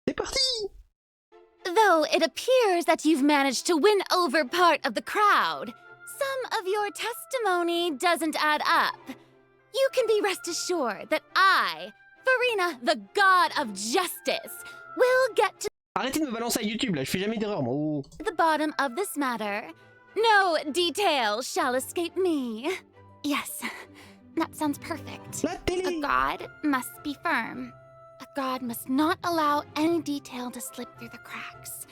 C'est parti! Though it appears that you've managed to win over part of the crowd, some of your testimony doesn't add up. You can be rest assured that I, Farina, the god of justice, will get to Arrêtez de me balancer à YouTube là, je fais jamais d'erreur moi. Oh. the bottom of this matter. No detail shall escape me. Yes, that sounds perfect. La télé! A god must be firm. A god must not allow any detail to slip through the cracks.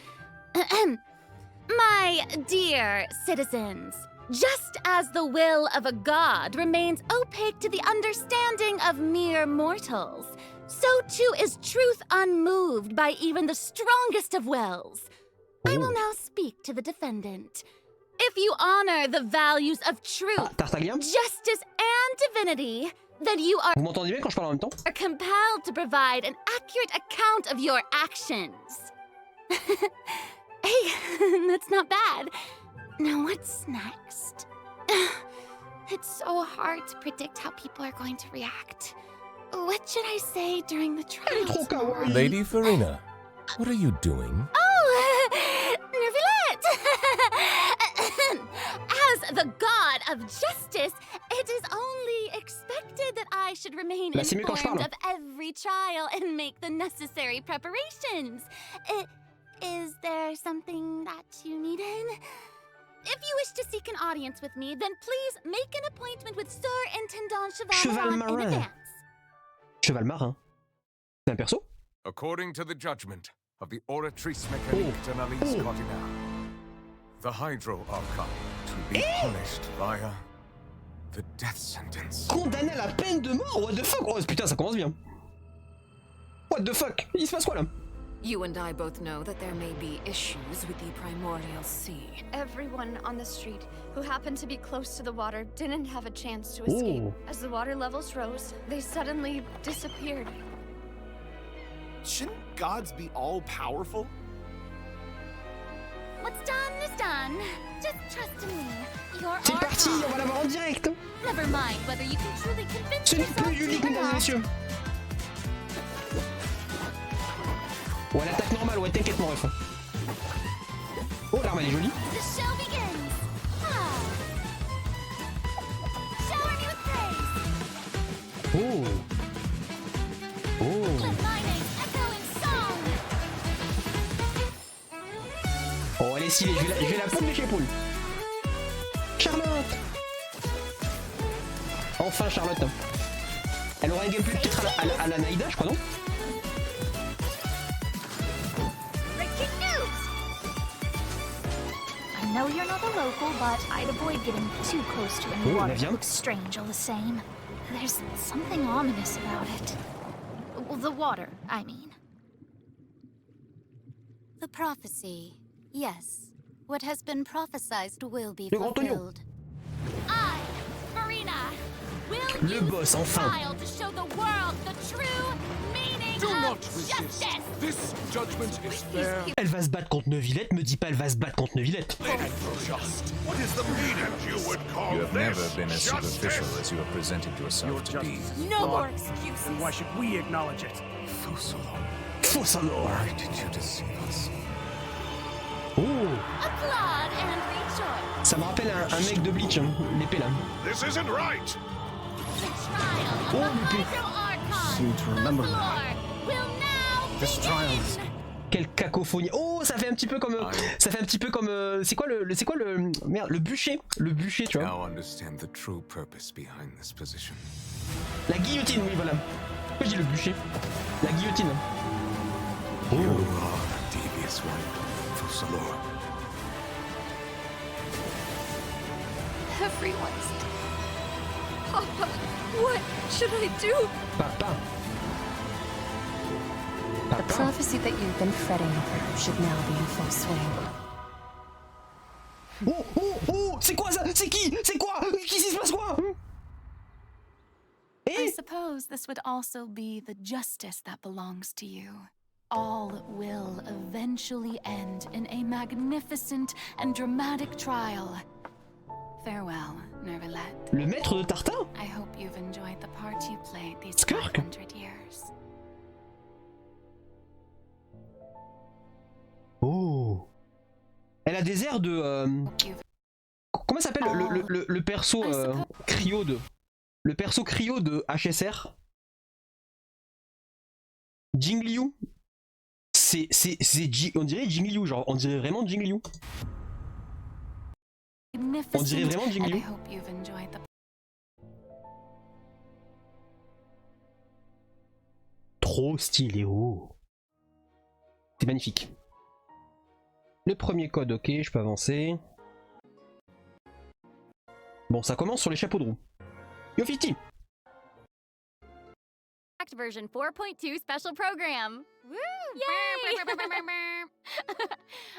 My dear citizens, just as the will of a god remains opaque to the understanding of mere mortals, so too is truth unmoved by even the strongest of wills. I will now speak to the defendant. If you honor the values of truth, justice, and divinity, then you are Vous m'entendez bien quand je parle en même temps? compelled to provide an accurate account of your actions. Hey, that's not bad. Now what's next? It's so hard to predict how people are going to react. What should I say during the trial? Lady Farina, what are you doing? Oh, Nervillette! As the god of justice, it is only expected that I should remain informed of every trial and make the necessary preparations. Is there something that you needed? If you wish to seek an audience with me, then please make an appointment with Sir Intendant Cheval Marin in advance. Cheval Marin? C'est un perso? According to the judgment of the Oratrice Mécanique de Nalise Cardinal, the Hydro Archon to be punished via the death sentence. Condamné à la peine de mort? What the fuck? Oh putain, ça commence bien. What the fuck? Il se passe quoi là? You and I both know that there may be issues with the primordial sea. Everyone on the street who happened to be close to the water didn't have a chance to escape. As the water levels rose, they suddenly disappeared. Shouldn't gods be all-powerful? What's done is done. Just trust in me. You're C'est parti, on va l'avoir en direct. Never mind whether you can truly convince Ce n'est yourself plus unique, mesdames et messieurs. Oh, elle attaque normale, ouais, t'inquiète mon ref. Oh, l'arme elle est jolie. The show begins. Shower me with praise. Oh. Oh. Let my name echo in song. Oh, elle est stylée, je vais la poule de chez poule. Charlotte. Enfin Charlotte. Elle aura un gameplay peut-être à la Naïda, je crois, non? I know you're not a local, but I'd avoid getting too close to any water. It looks strange all the same. There's something ominous about it. Well, the water, I mean. The prophecy, yes. What has been prophesied will be fulfilled. I, Farina, will Le boss, enfin. to show the world the true meaning Do not of resist. justice. This judgment is fair. Elle va se battre contre Neuvillette, me dis pas elle va se battre contre Neuvillette. What is the meaning you would call You have never been as superficial as you have presented yourself to be. No more excuses. Why should we acknowledge it? Fausse alors. Why did you deceive us? Oh. Applaud and rejoice. Ça me rappelle un mec de Bleach, hein, l'épée là. This isn't right. The trial of the Hydro Archon. Seem to remember The floor will now this trial is... Quelle cacophonie. Oh, ça fait un petit peu comme c'est quoi le merde, le bûcher, tu vois. Now understand the true purpose behind this position. La guillotine, oui voilà. Pourquoi je dis le bûcher? La guillotine. You are a devious one, Fussalor. Everyone's dead. Papa, what should I do? Papa. The prophecy that you've been fretting over should now be in full swing. Oh, oh, oh, c'est quoi ça? C'est qui? C'est quoi? Qu'est-ce qui se passe quoi? I suppose this would also be the justice that belongs to you. All will eventually end in a magnificent and dramatic trial. Farewell, Nervillette. Le maître de Tartin? I hope you've enjoyed the part you played these 500 years. Elle a des airs de... comment s'appelle le perso cryo de... Le perso cryo de HSR? Jingliu? On dirait Jingliu, genre, on dirait vraiment Jingliu. On dirait vraiment Jingliu. Trop stylé, oh. C'est magnifique. Le premier code, ok, je peux avancer. Bon, ça commence sur les chapeaux de roue. Yo, Fiti! Version 4.2 special program. Woo! Yay!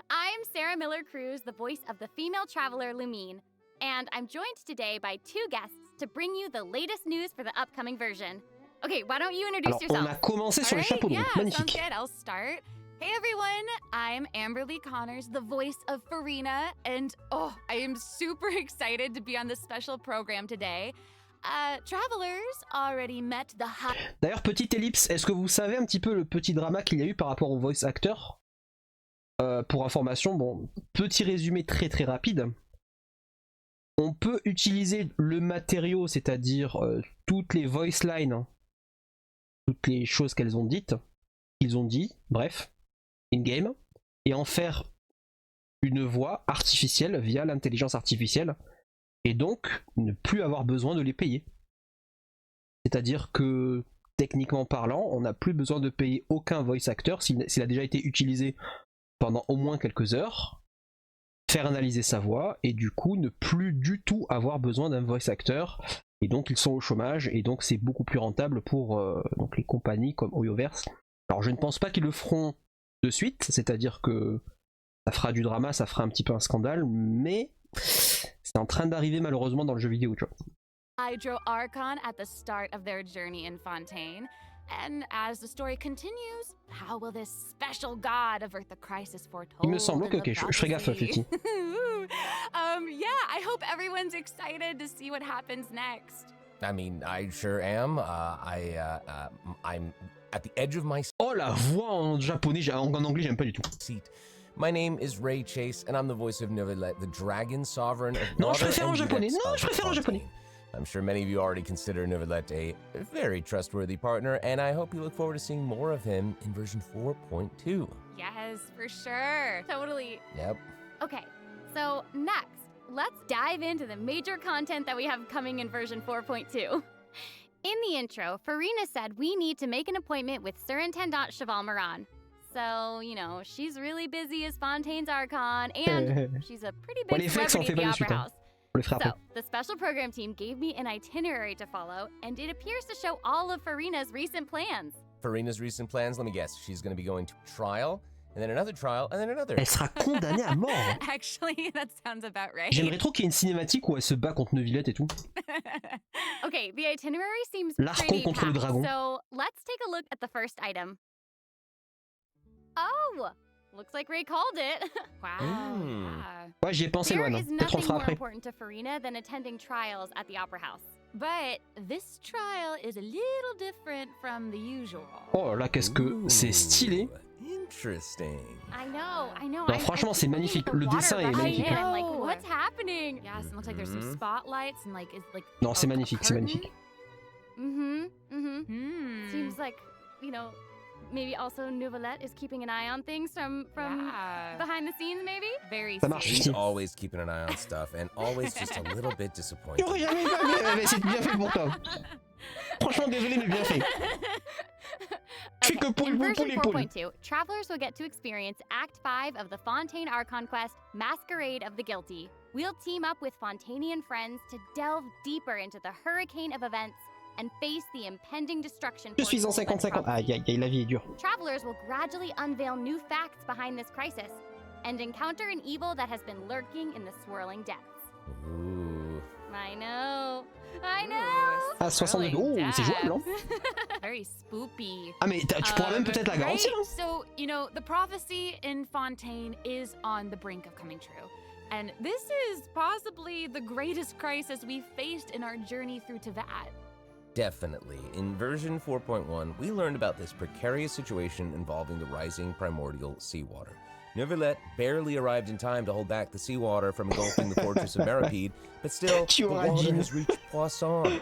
I'm Sarah Miller Cruz, the voice of the female traveler Lumine, and I'm joined today by two guests to bring you the latest news for the upcoming version. Okay, why don't you introduce yourself? On a commencé sur les chapeaux de roue. Magnifique. Sounds good. I'll start. Hey everyone, I'm Amberly Connors, the voice of Farina, and oh, I am super excited to be on this special program today. Travelers already met the high... D'ailleurs, petite ellipse, est-ce que vous savez un petit peu le petit drama qu'il y a eu par rapport au voice actor? Pour information, bon, petit résumé très très rapide. On peut utiliser le matériau, c'est-à-dire toutes les voice lines, toutes les choses qu'elles ont dites, qu'ils ont dit, bref, in-game, et en faire une voix artificielle via l'intelligence artificielle, et donc ne plus avoir besoin de les payer. C'est-à-dire que, techniquement parlant, on n'a plus besoin de payer aucun voice actor s'il a déjà été utilisé pendant au moins quelques heures, faire analyser sa voix, et du coup ne plus du tout avoir besoin d'un voice actor, et donc ils sont au chômage, et donc c'est beaucoup plus rentable pour donc les compagnies comme Hoyoverse. Alors je ne pense pas qu'ils le feront de suite, c'est-à-dire que ça fera du drama, ça fera un petit peu un scandale, mais c'est en train d'arriver malheureusement dans le jeu vidéo, tu vois. Hydro Archon at the start of their journey in Fontaine. And as the story continues, how will this special god avert the crisis foretold? Il me semble que je ferai gaffe, Fiti. Yeah, I hope everyone's excited to see what happens next. I mean, I sure am. I'm at the edge of my seat. Oh, la voix en japonais, en anglais, j'aime pas du tout. My name is Ray Chase, and I'm the voice of Novelet, the dragon sovereign of Non, je water préfère en and japonais. depths Non, of je préfère en japonais. I'm sure many of you already consider Novelet a very trustworthy partner, and I hope you look forward to seeing more of him in version 4.2. Yes, for sure. Totally. Yep. Okay, so next, let's dive into the major content that we have coming in version 4.2. In the intro, Farina said we need to make an appointment with Surintendant Cheval Moran. So, you know, she's really busy as Fontaine's Archon, and she's a pretty big celebrity at the Opera House. So, the special program team gave me an itinerary to follow, and it appears to show all of Farina's recent plans. Farina's recent plans, let me guess, she's going to be going to trial, and then another trial, and then another. Elle sera condamnée à mort. Actually, that sounds about right. J'aimerais trop qu'il y ait une cinématique où elle se bat contre Neuvillette et tout. Okay, the itinerary seems L'Archon pretty contre le packed, dragon. so let's take a look at the first item. Oh, looks like Ray called it. Wow. Yeah. Ouais, j'y ai pensé, There Loane. is Peut-être on le nothing fera more après. important to Farina than attending trials at the Opera House. But this trial is a little different from the usual. Oh là, qu'est-ce que c'est stylé. Interesting. I know. Non, franchement, c'est magnifique. Le dessin est magnifique. I'm like, what's happening? Yes, it looks like there's some spotlights and like it's like. Non, c'est magnifique, c'est magnifique. Seems like, you know, maybe also Nouvellette is keeping an eye on things from behind the scenes, maybe? Very Ça marche. She's always keeping an eye on stuff, and always just a little bit disappointed. J'aurais jamais fait, mais c'est bien fait pour toi. Franchement, désolé, mais bien fait. Okay, in version 4.2, travelers will get to experience Act 5 of the Fontaine Archon quest, Masquerade of the Guilty. We'll team up with Fontainian friends to delve deeper into the hurricane of events and face the impending destruction. Je suis en 50-50. Aïe, aïe, aïe, la vie est dure. Travelers will gradually unveil new facts behind this crisis and encounter an evil that has been lurking in the swirling depths. Ooh. I know. Ah, 62. Oh, c'est jouable, hein. Very spoopy. Ah, mais tu pourras même peut-être la garantir. Right? So, you know, the prophecy in Fontaine is on the brink of coming true. And this is possibly the greatest crisis we've faced in our journey through Teyvat. Definitely. In version 4.1, we learned about this precarious situation involving the rising primordial seawater. Neuvillette barely arrived in time to hold back the seawater from engulfing the fortress of Meripede, but still, the water has reached Poisson.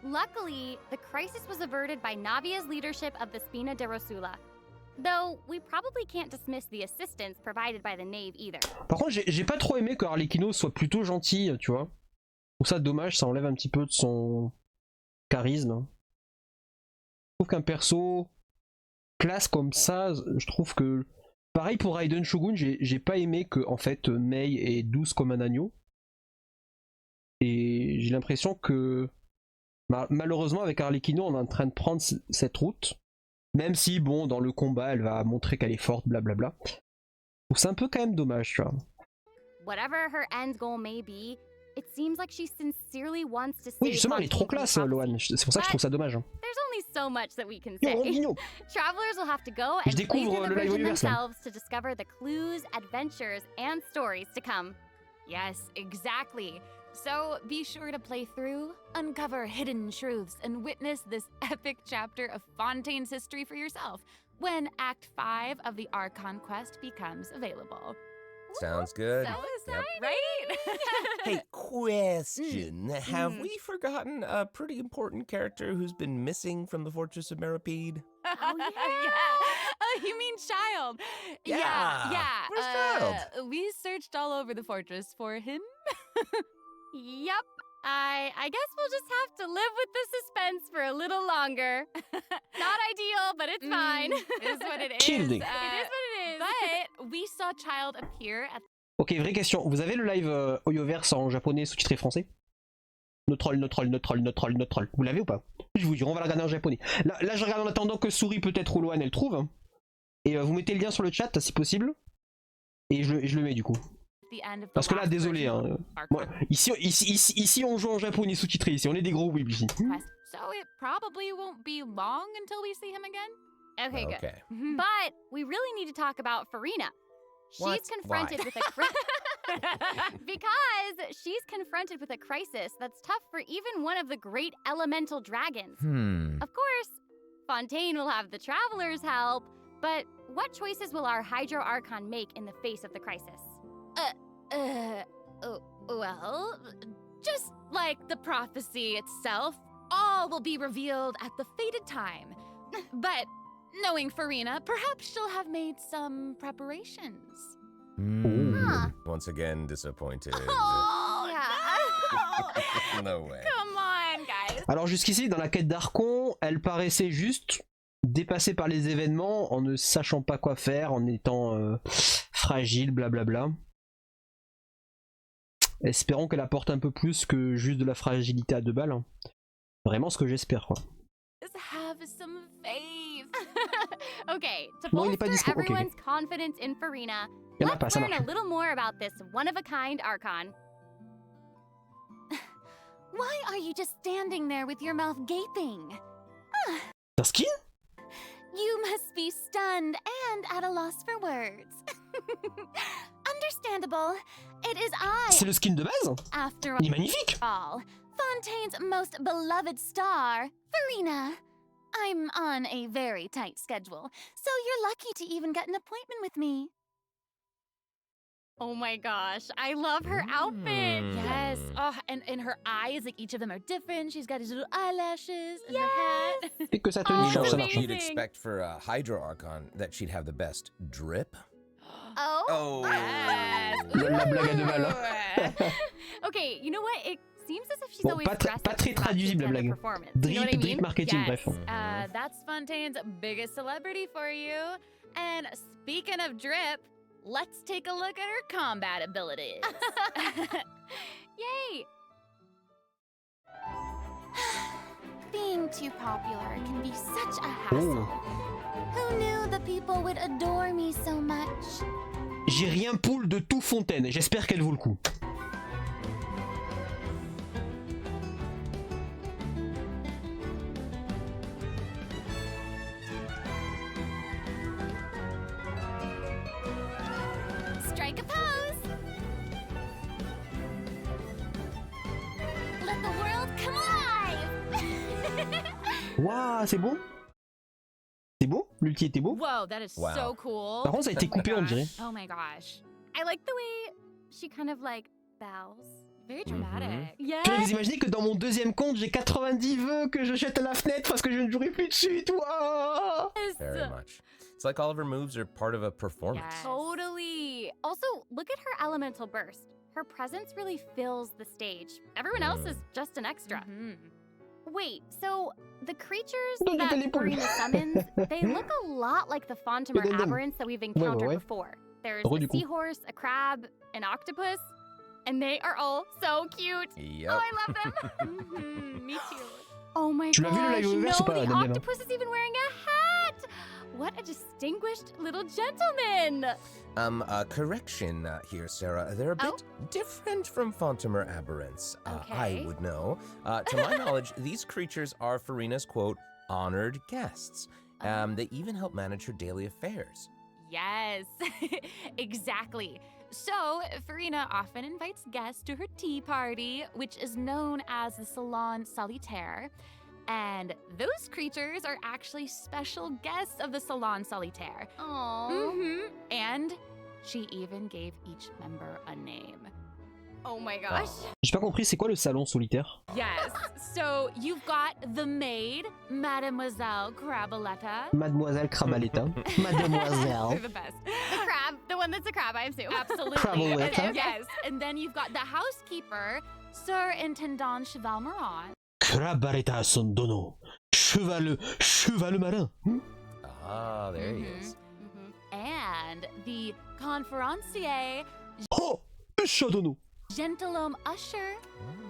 Luckily, the crisis was averted by Navia's leadership of the Spina de Rosula. Though, we probably can't dismiss the assistance provided by the Knave either. Par contre, j'ai pas trop aimé que Arlecchino soit plutôt gentil, tu vois. Je trouve ça dommage, ça enlève un petit peu de son charisme. Je trouve qu'un perso classe comme ça, je trouve que... Pareil pour Raiden Shogun, j'ai pas aimé que en fait Mei est douce comme un agneau. Et j'ai l'impression que malheureusement avec Arlecchino on est en train de prendre cette route. Même si, bon, dans le combat, elle va montrer qu'elle est forte, blablabla. Donc c'est un peu quand même dommage, tu vois. Whatever her end goal may be, it seems like she sincerely wants to save. Oui, justement, elle est trop classe, Loan. C'est pour ça que je trouve ça dommage. There's only so much that we can Yo, say. Rondino. Travelers will have to go Je and play découvre through the le live version Hoyoverse, là. themselves to discover the clues, adventures, and stories to come. Yes, exactly. So be sure to play through, uncover hidden truths, and witness this epic chapter of Fontaine's history for yourself when Act 5 of the Archon quest becomes available. Sounds good. So Yep. right? Hey, question. Have we forgotten a pretty important character who's been missing from the Fortress of Meripede? Oh, yeah. Oh, you mean Child? Yeah. Where's Child? We searched all over the fortress for him. Yep. I guess we'll just have to live with the suspense for a little longer. Not ideal, but it's fine. Is what it is. Shielding. It is what it is. But we saw Child appear at. Ok, vraie question. Vous avez le live Hoyoverse en japonais sous-titré français? No troll. Vous l'avez ou pas? Je vous jure, on va la regarder en japonais. Là je regarde en attendant que Souris peut-être ou Loan elle trouve. Et vous mettez le lien sur le chat si possible. Et je le mets du coup. Parce que là, désolé, hein. Moi, ici on joue en japonais sous-titré, ici on est des gros whips ici. So it probably won't be long until we see him again. Okay, good. Okay. But we really need to talk about Farina. What? She's confronted Why? with a because she's confronted with a crisis that's tough for even one of the great elemental dragons. Of course, Fontaine will have the travelers help, but what choices will our Hydro Archon make in the face of the crisis? Well, just like the prophecy itself, all will be revealed at the fated time. But knowing Farina, perhaps she'll have made some preparations. Once again, disappointed. Oh, yeah. No way. Come on, guys. Alors jusqu'ici, dans la quête d'Archon, elle paraissait juste dépassée par les événements, en ne sachant pas quoi faire, en étant fragile, blablabla. Espérons qu'elle apporte un peu plus que juste de la fragilité à 2 balles. Vraiment ce que j'espère, quoi. Just have some faith. Okay, to Non, il est pas bolster dispo. Ok, everyone's confidence in Farina, Il y en a let's pas, ça learn marche. a little more about this one-of-a-kind Archon. Why are you just standing there with your mouth gaping? C'est un skin? You must be stunned and at a loss for words. Understandable. It is I. C'est le skin de base? After Il est magnifique! all, Fontaine's most beloved star, Farina. I'm on a very tight schedule, so you're lucky to even get an appointment with me. Oh my gosh, I love her outfit. Yes. Oh, and her eyes, like each of them are different. She's got these little eyelashes and her hat. Et que ça te Oh, change, ça c'est marche. You'd amazing. expect for a Hydro Archon that she'd have the best drip. Oh? Yes. La blague à 2 balles. Okay, you know what? It seems as if she's Bon, always pas dressed très up to match traduisible, la the blague. performance. You know what I mean? Drip marketing, Yes. bref. That's Fontaine's biggest celebrity for you. And speaking of drip, let's take a look at her combat abilities. Yay! Being too popular can be such a hassle. Who knew the people would adore me so much? J'ai rien poule de tout Fontaine, j'espère qu'elle vaut le coup. Strike a pose! Let the world come alive! Waouh, c'est beau? C'est beau? l'ulti était beau. Whoa, that is so cool. Par contre, ça a été coupé, on dirait. Oh my gosh. I like the way she kind of like bows. Very dramatic. Yeah. Vous imaginez que dans mon deuxième compte, j'ai 90 vœux que je jette à la fenêtre parce que je ne jouerai plus dessus, toi. Very much. It's like all of her moves are part of a performance. Yes. Totally. Also, look at her elemental burst. Her presence really fills the stage. Everyone else is just an extra. Wait, so the creatures that Farina summons, they look a lot like the Fontamer aberrants that we've encountered before. There's a seahorse, a crab, an octopus, and they are all so cute. Yep. Oh, I love them. Me too. Oh my Tu l'as vu le gosh, live no, c'est pas the Daniel, hein. octopus is even wearing a hat! What a distinguished little gentleman! Correction here, Sarah. They're a bit different from Fontamer aberrants. I would know. To my knowledge, these creatures are Farina's, quote, honored guests. They even help manage her daily affairs. Yes, exactly. So, Farina often invites guests to her tea party, which is known as the Salon Solitaire. And those creatures are actually special guests of the Salon Solitaire. Aww. And she even gave each member a name. Oh my gosh. J'ai pas compris, c'est quoi le salon solitaire? Yes, so you've got the maid, Mademoiselle Crabaletta. Mademoiselle Crabaletta. Mademoiselle. They're the best. The crab, the one that's a crab, I assume. Absolutely. Crabaletta. Yes, and then you've got the housekeeper, Sir Intendant Cheval Moran. Crabaletta son dono. Cheval marin. Ah, there he is. And the conférencier, Oh, Chadono. Gentilhomme Usher.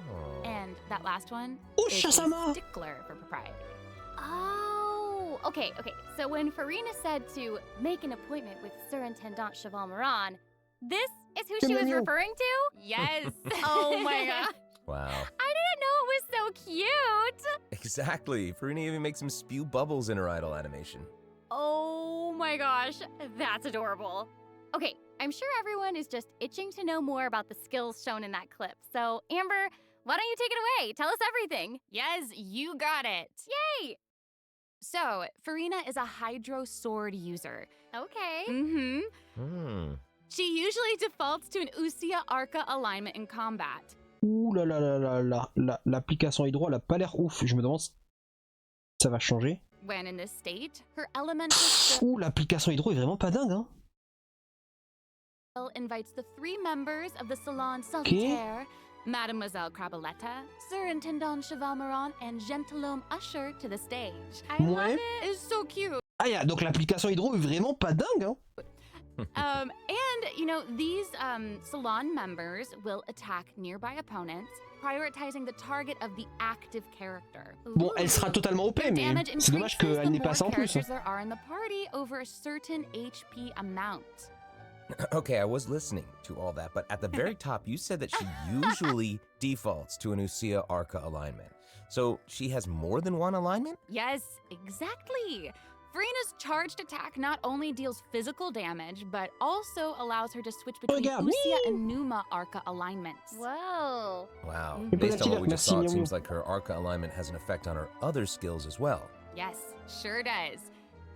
Oh. And that last one Oh, is a Shazama. stickler for propriety. Oh, okay. So when Farina said to make an appointment with Surintendant Cheval Moran, this is who she was referring to? Yes. Oh my god. Wow. I didn't know it was so cute. Exactly. Farina even makes him spew bubbles in her idol animation. Oh my gosh, that's adorable. Okay, I'm sure everyone is just itching to know more about the skills shown in that clip. So, Amber, why don't you take it away? Tell us everything. Yes, you got it. Yay! So, Farina is a Hydro Sword user. Okay. She usually defaults to an Usia Arca alignment in combat. Ouh là là là là là, l'application hydro elle a pas l'air ouf. Je me demande si ça va changer. When in this state, her elemental Ouh, l'application hydro est vraiment pas dingue, hein. invites the 3 members of the Salon Solitaire, Mademoiselle Crabaletta, Surintendant Cheval Moran, and Gentilhomme Usher to the stage. I love it. It's so cute. Ah, donc l'application hydro est vraiment pas dingue, hein. And, you know, these salon members will attack nearby opponents, prioritizing the target of the active character. Bon, elle sera totalement OP, mais c'est dommage qu'elle n'ait pas ça en plus. There are in the party over a certain HP amount. Okay, I was listening to all that, but at the very top, you said that she usually defaults to an Usia Arca alignment. So she has more than one alignment? Yes, exactly. Farina's charged attack not only deals physical damage, but also allows her to switch between Usia and Numa Arca alignments. Whoa. Wow. Based on what we just saw, it seems like her Arca alignment has an effect on her other skills as well. Yes, sure does.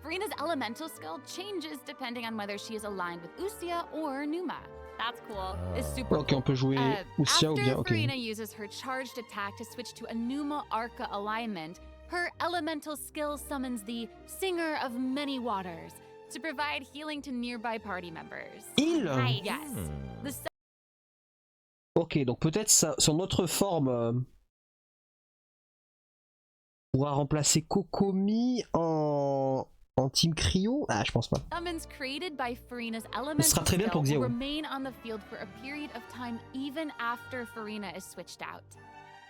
Farina's elemental skill changes depending on whether she is aligned with Usia or Numa. That's cool. It's super Ok, on peut jouer Usia ou bien. After Ok. Farina uses her charged attack to switch to a Numa Arca alignment, her elemental skill summons the Singer of Many Waters to provide healing to nearby party members. Nice. Yes. The Ok, donc peut-être son autre forme pourra remplacer Kokomi en Team Cryo. Ah, je pense pas. summons created by Farina's Ce elemental sera très bien skill pour will Xiao. remain on the field for a period of time even after Farina is switched out.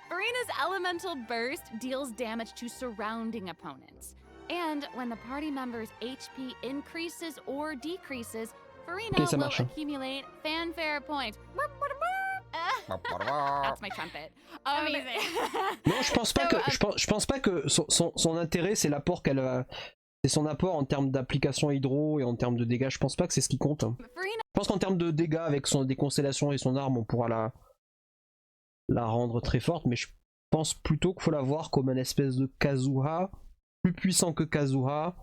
Farina's elemental burst deals damage to surrounding opponents. And when the party member's HP increases or decreases, Farina Ok, ça will marche. accumulate fanfare points. That's my trumpet. Amazing. Non, je pense pas que je pense pas que son intérêt c'est l'apport qu'elle a. C'est son apport en termes d'application hydro et en termes de dégâts. Je pense pas que c'est ce qui compte. Farina Je pense qu'en termes de dégâts avec des constellations et son arme, on pourra la rendre très forte, mais je pense plutôt qu'il faut la voir comme une espèce de Kazuha, plus puissant que Kazuha,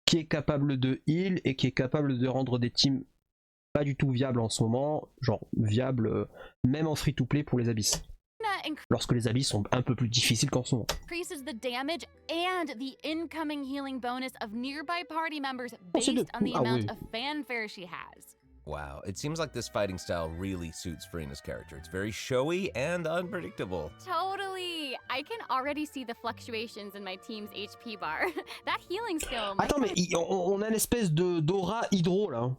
qui est capable de heal et qui est capable de rendre des teams pas du tout viables en ce moment, genre viables même en free-to-play pour les abysses. Lorsque les abysses sont un peu plus difficiles qu'en ce moment. Increases the damage and the incoming healing bonus of nearby party members based on the amount of fanfare she has. Wow, it seems like this fighting style really suits Furina's character. It's very showy and unpredictable. Totally! I can already see the fluctuations in my team's HP bar. That healing skill... Attends, mais on a une espèce de d'aura hydro là.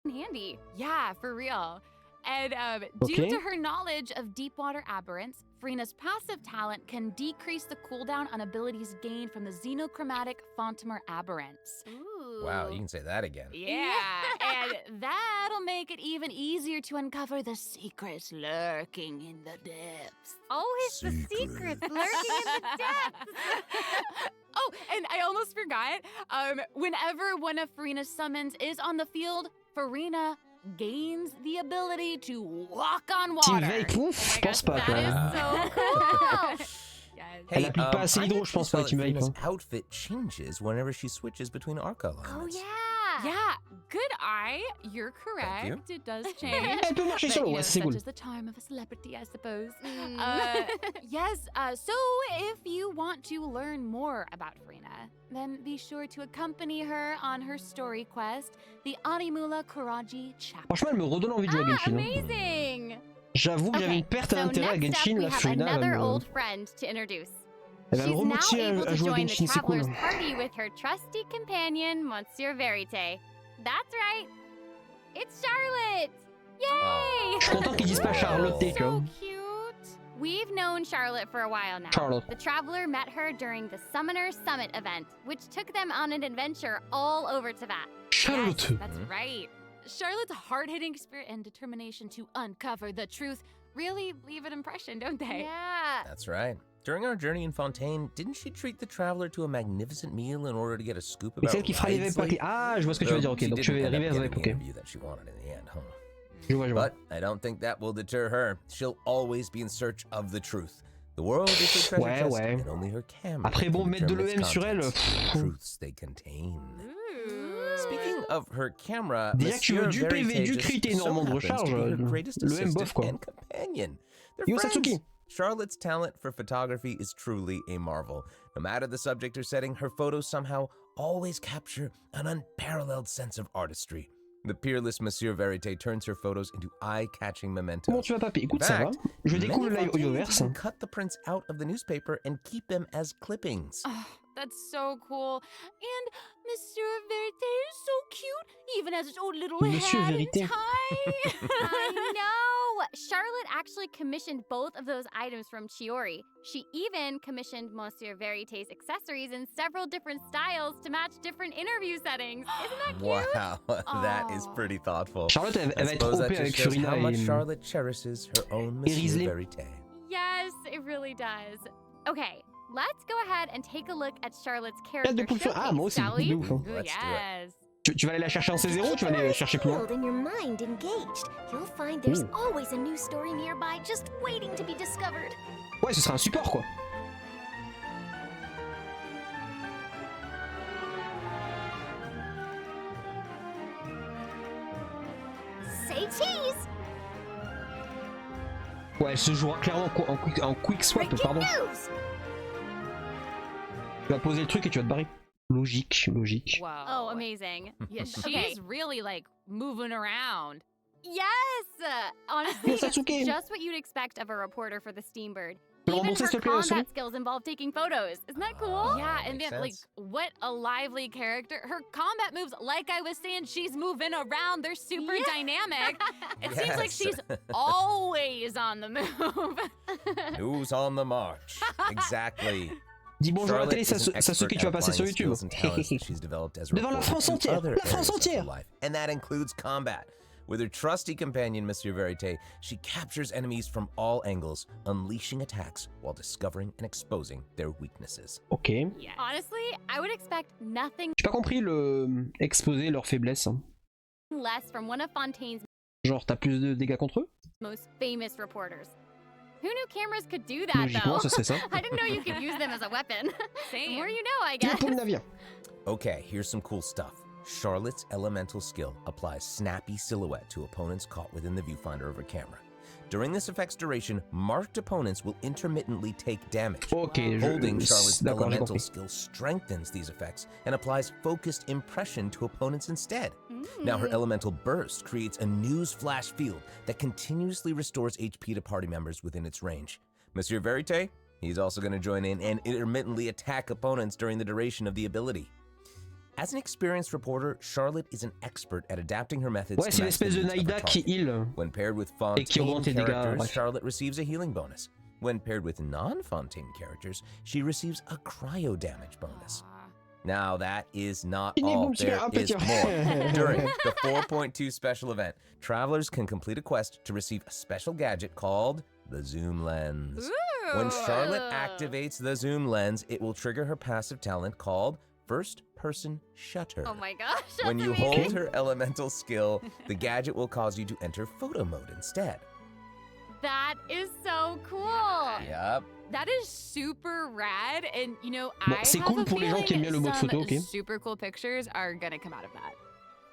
Handy. Yeah, for real. And due to her knowledge of deep-water aberrants, Furina's passive talent can decrease the cooldown on abilities gained from the xenochromatic Fontamer aberrants. Ooh. Wow, you can say that again. Yeah, and that'll make it even easier to uncover the secrets lurking in the depths. Always the secrets lurking in the depths. Oh, and I almost forgot. Whenever one of Furina's summons is on the field, Furina gains the ability to walk on water. Team Vape, ouf, je pense pas. That is so cool. Elle applique pas assez l'hydro, je pense, pour les Team Vape. Outfit changes whenever she switches between Arca lines. Oh yeah. Yeah, good eye. You're correct. It does change. Elle peut marcher sur l'eau, c'est cool. Such is the charm of a celebrity, I suppose. Yes, so if you want to learn more about Furina, then be sure to accompany her on her story quest, the Animula Kuraji chapter. Franchement, elle me redonne envie de jouer à Genshin. Amazing! J'avoue que j'avais une perte d'intérêt à Genshin, la Furina. Another old friend to introduce. Elle va me She's now remotiver able à to jouer à join the Genshin, c'est cool. traveler's party with her trusty companion, Monsieur Verite. That's right. It's Charlotte! Yay! Je suis content qu'ils disent pas Charlotte, tu vois. Cute. We've known Charlotte for a while now. Charlotte. The traveler met her during the Summoner Summit event, which took them on an adventure all over Teyvat. Charlotte. Yes, that's right. Charlotte's hard-hitting spirit and determination to uncover the truth really leave an impression, don't they? Yeah. That's right. During our journey in Fontaine, didn't she treat the traveler to a magnificent meal in order to get a scoop about celle qui fera les Vape Party. Ah, je vois ce que tu veux dire, ok. Donc tu veux reverse Vape, ok. Je vois. But I don't think that will deter her. She'll always be in search of the truth. The world is her treasure chest, and only her camera. Après bon, mettre de l'EM sur elle. Truths they contain. Speaking of her camera, déjà que tu veux du PV, du crit et énormément de recharge, l'EM bof quoi. Yo Satsuki. Charlotte's talent for photography is truly a marvel. No matter the subject or setting, her photos somehow always capture an unparalleled sense of artistry. The peerless Monsieur Verite turns her photos into eye-catching mementos. Comment tu vas taper? Écoute, ça va. Je découvre le live Hoyoverse. Cut the prints out of the newspaper and keep them as clippings. Oh, that's so cool. And Monsieur Verite is so cute, even has his own little Monsieur hat Verite. and tie. I know. Charlotte actually commissioned both of those items from Chiori. She even commissioned Monsieur Verite's accessories in several different styles to match different interview settings. Isn't that cute? Wow, that is pretty thoughtful. Charlotte, elle va être OP avec Furina how much Charlotte cherishes her own Monsieur Verite. Yes, it really does. Okay, let's go ahead and take a look at Charlotte's character showcase, ah, moi aussi, shall we? de ouf. Hein. Yes. Tu vas aller la chercher en C0 ou tu vas aller la chercher plus loin? Building your mind engaged. You'll find there's always a new story nearby just waiting to be discovered. Ouais, ce sera un support quoi. Say cheese. Ouais, elle se jouera clairement en quick swap, pardon. Tu vas poser le truc et tu vas te barrer. Logique. Wow. Oh, amazing. Yeah, she's really like moving around. Yes! Honestly, it's just what you'd expect of a reporter for the Steambird. Even her combat skills involve taking photos. Isn't that cool? Yeah, and then, like, what a lively character. Her combat moves, like I was saying, she's moving around. They're super dynamic. It seems like she's always on the move. Who's on the march? Exactly. Dis bonjour à la télé, Sasuke, tu vas passer sur YouTube. Devant la France entière, la France entière. And that includes combat. With her trusty companion, Monsieur Verite, she captures enemies from all angles, unleashing attacks while discovering and exposing their weaknesses. Ok. Yeah. Honestly, I would expect nothing. J'ai pas compris le exposer leurs faiblesses. Less from one of Fontaine's Genre t'as plus de dégâts contre eux? most famous reporters. Who knew cameras could do that, Logiquement, though? ce serait ça. I didn't know you could use them as a weapon. The more you know, I Tiens, guess. pour le navire. Okay, here's some cool stuff. Charlotte's elemental skill applies snappy silhouette to opponents caught within the viewfinder of a camera. During this effect's duration, marked opponents will intermittently take damage. Ok, Holding Charlotte's d'accord, j'ai elemental compris. skill strengthens these effects and applies focused impression to opponents instead. Now her elemental burst creates a news flash field that continuously restores HP to party members within its range. Monsieur Verite, he's also going to join in and intermittently attack opponents during the duration of the ability. As an experienced reporter, Charlotte is an expert at adapting her methods Ouais, c'est to une match the espèce de needs of her Naïda qui target. heal. When paired with Et qui Fontaine augmente les dégâts, characters, bref. Charlotte receives a healing bonus. When paired with non-Fontaine characters, she receives a cryo damage bonus. Now that is not all, there is more. During the 4.2 special event, travelers can complete a quest to receive a special gadget called the Zoom Lens. When Charlotte activates the Zoom Lens, it will trigger her passive talent called First Person Shutter. Oh my gosh, that's When you amazing. hold her elemental skill, the gadget will cause you to enter photo mode instead. That is so cool. Yep. That is super rad, and you know, Bon, I c'est have cool a pour les gens qui aiment bien le mode feeling photo, ok. super cool pictures are gonna come out of that.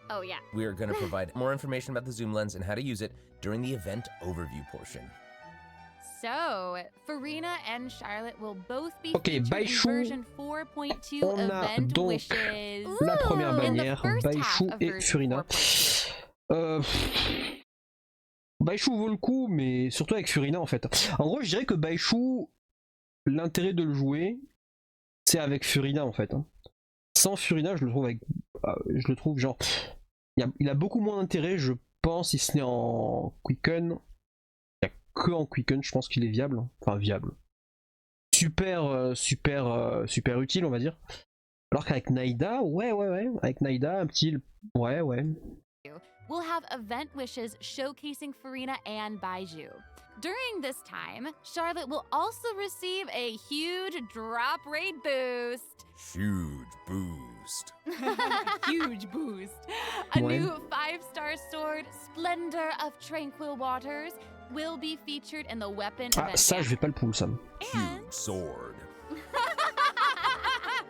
Oh yeah. We are going to provide more information about the Zoom Lens and how to use it during the event overview portion. So, Farina and Charlotte will both be Ok, featured Baishu. in version 4.2 On a event donc wishes. la première In the bannière, first half Baishu of et version Furina. 4.2. Baishu vaut le coup, mais surtout avec Furina en fait. En gros, je dirais que Baishu, l'intérêt de le jouer, c'est avec Furina en fait. Sans Furina, je le trouve genre, il a beaucoup moins d'intérêt, je pense, si ce n'est en Quicken. Il n'y a que en Quicken, je pense qu'il est viable. Enfin, viable. Super utile, on va dire. Alors qu'avec Naïda, ouais. Avec Naïda, un petit. Ouais. We'll have event wishes showcasing Farina and Baiju. During this time, Charlotte will also receive a huge drop rate boost. Huge boost. Huge boost. A Ouais. new 5-star sword, Splendor of Tranquil Waters, will be featured in the weapon Ah, event. ça, je vais pas le pull, ça. Huge sword.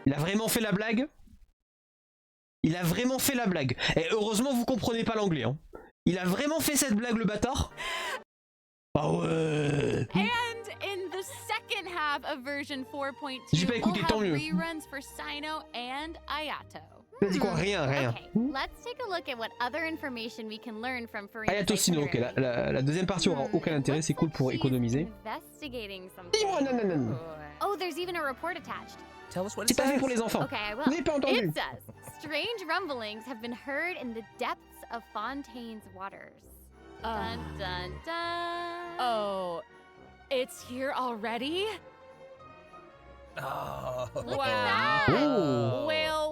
Il a vraiment fait la blague? Il a vraiment fait la blague. Et heureusement, vous comprenez pas l'anglais. Hein. Il a vraiment fait cette blague, le bâtard? Ah ouais. And in the second half of version 4.2, J'ai pas we'll écouté, tant have mieux. reruns for Sino and Ayato. Il a dit quoi? Rien. Okay, let's take a look at what other information we can learn from Farina's Ayato Sino, ok. La deuxième partie aura aucun intérêt, c'est cool pour économiser. Investigating something. Dis-moi, non. Oh, there's even a report attached. Tell us what C'est it pas fait says. pour les enfants. Okay, I will. Vous n'avez pas entendu? It says, strange rumblings have been heard in the depths of Fontaine's waters. Dun dun dun. Oh, it's here already? Oh. Look at that. Oh. Well.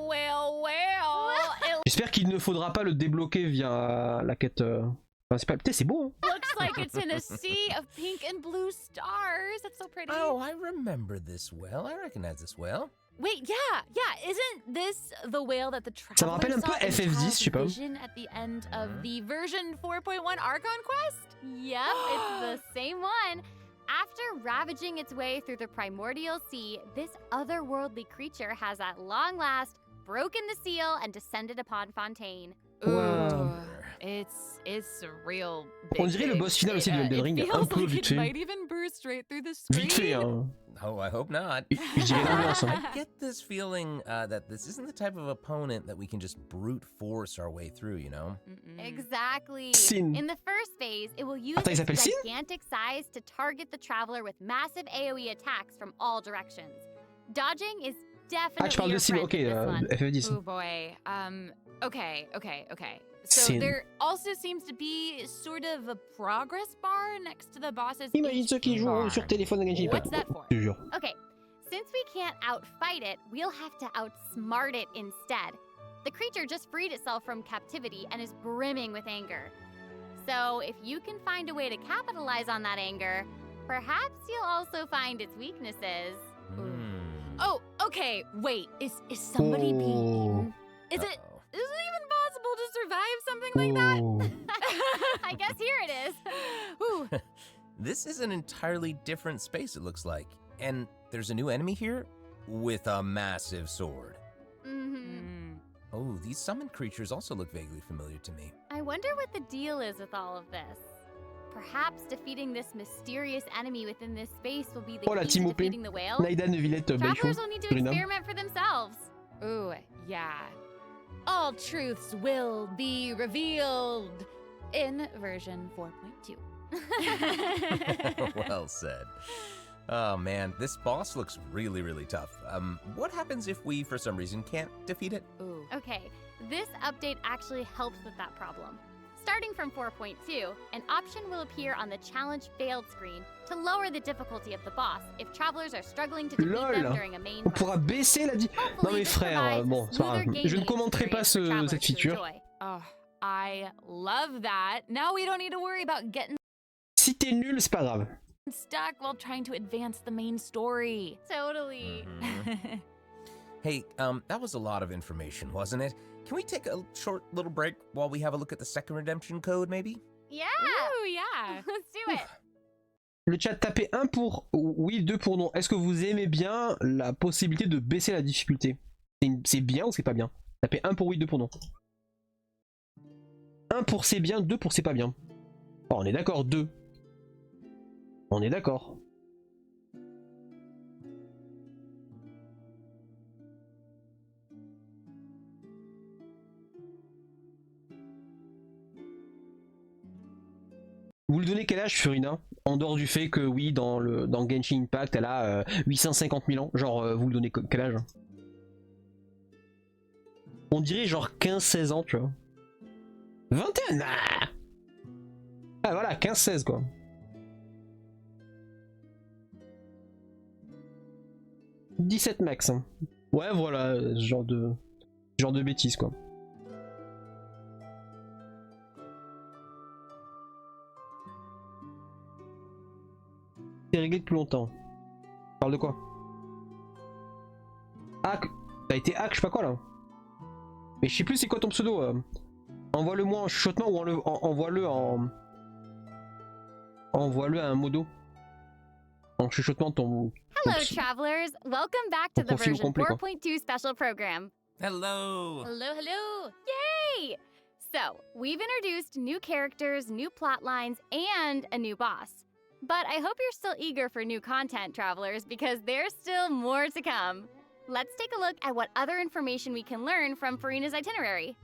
J'espère qu'il ne faudra pas le débloquer via la quête. Enfin, c'est pas. Putain, c'est beau. Hein. Looks like it's in a sea of pink and blue stars. That's so pretty. Oh, I remember this well. I recognize this well. Wait, yeah. Isn't this the whale that the Ça me rappelle traveler un peu saw in FF10, Tal's je sais pas. vision at the end of the version 4.1 Archon quest? Yep, it's the same one. After ravaging its way through the primordial sea, this otherworldly creature has at long last broken the seal and descended upon Fontaine. Wow. It's real On big dirait le thing. boss final aussi de Elden Ring, un feels peu like vite it fait. might even burst right through the screen. Vite fait, hein. Oh, I hope not. Je dirais l'ambiance. Hein. I get this feeling that this isn't the type of opponent that we can just brute force our way through, you know? Exactly. Sin. In the first phase, it will use Attends, il s'appelle its Sin? gigantic size to target the traveler with massive AoE attacks from all directions. Dodging is definitely Ah, tu parles your de Sin, friend ok, in this one. FF10. Oh boy. Okay. So Sin. there also seems to be sort of a progress bar next to the boss's Imagine ceux qui HP jouent bar. sur téléphone avec un What's that for? Je te jure. Okay, since we can't outfight it, we'll have to outsmart it instead. The creature just freed itself from captivity and is brimming with anger. So if you can find a way to capitalize on that anger, perhaps you'll also find its weaknesses. Oh, okay. Wait, is somebody being eaten? Is it even possible to survive something like that? Oh. I guess here it is. Ooh. This is an entirely different space, it looks like. And there's a new enemy here with a massive sword. Oh, these summoned creatures also look vaguely familiar to me. I wonder what the deal is with all of this. Perhaps defeating this mysterious enemy within this space will be the key to defeating the whale. Naïda Neuvillette, Travelers will need to experiment for themselves. Ooh, yeah. All truths will be revealed in version 4.2. Well said. Oh man, this boss looks really, really tough. What happens if we, for some reason, can't defeat it? Ooh. Okay, this update actually helps with that problem. Starting from 4.2, an option will appear on the challenge failed screen to lower the difficulty of the boss if travelers are struggling to defeat them during a main On pourra baisser la Non mais frère, bon, c'est pas grave. Je ne commenterai pas cette feature. Oh, I love that. Now we don't need to worry about getting Si t'es nul, c'est pas grave. stuck while trying to advance the main story. Totally. Hey, that was a lot of information, wasn't it? Can we take a short little break while we have a look at the second redemption code, maybe? Yeah! Ooh, yeah. Let's do it! Le chat, tapez 1 pour oui, 2 pour non. Est-ce que vous aimez bien la possibilité de baisser la difficulté? C'est bien ou c'est pas bien? Tapez 1 pour oui, 2 pour non. 1 pour c'est bien, 2 pour c'est pas bien. Oh, on est d'accord, 2. On est d'accord. Vous lui donnez quel âge, Furina? En dehors du fait que oui, dans Genshin Impact, elle a 850 000 ans. Genre, vous lui donnez quel âge? On dirait genre 15-16 ans, tu vois. 21? Ah voilà, 15-16 quoi. « 17 max. » Ouais, voilà, ce genre de bêtises quoi. C'est réglé depuis longtemps. Parle de quoi? Hack. T'as été hack, je sais pas quoi là. Mais je sais plus c'est quoi ton pseudo. Envoie-le moi en chuchotement ou envoie-le en... Envoie-le à un modo. En chuchotement ton... Hello travelers, welcome back to the version 4.2 special program. Hello! Hello, hello! Yay! So, we've introduced new characters, new plot lines, and a new boss. But I hope you're still eager for new content, travelers, because there's still more to come. Let's take a look at what other information we can learn from Furina's itinerary.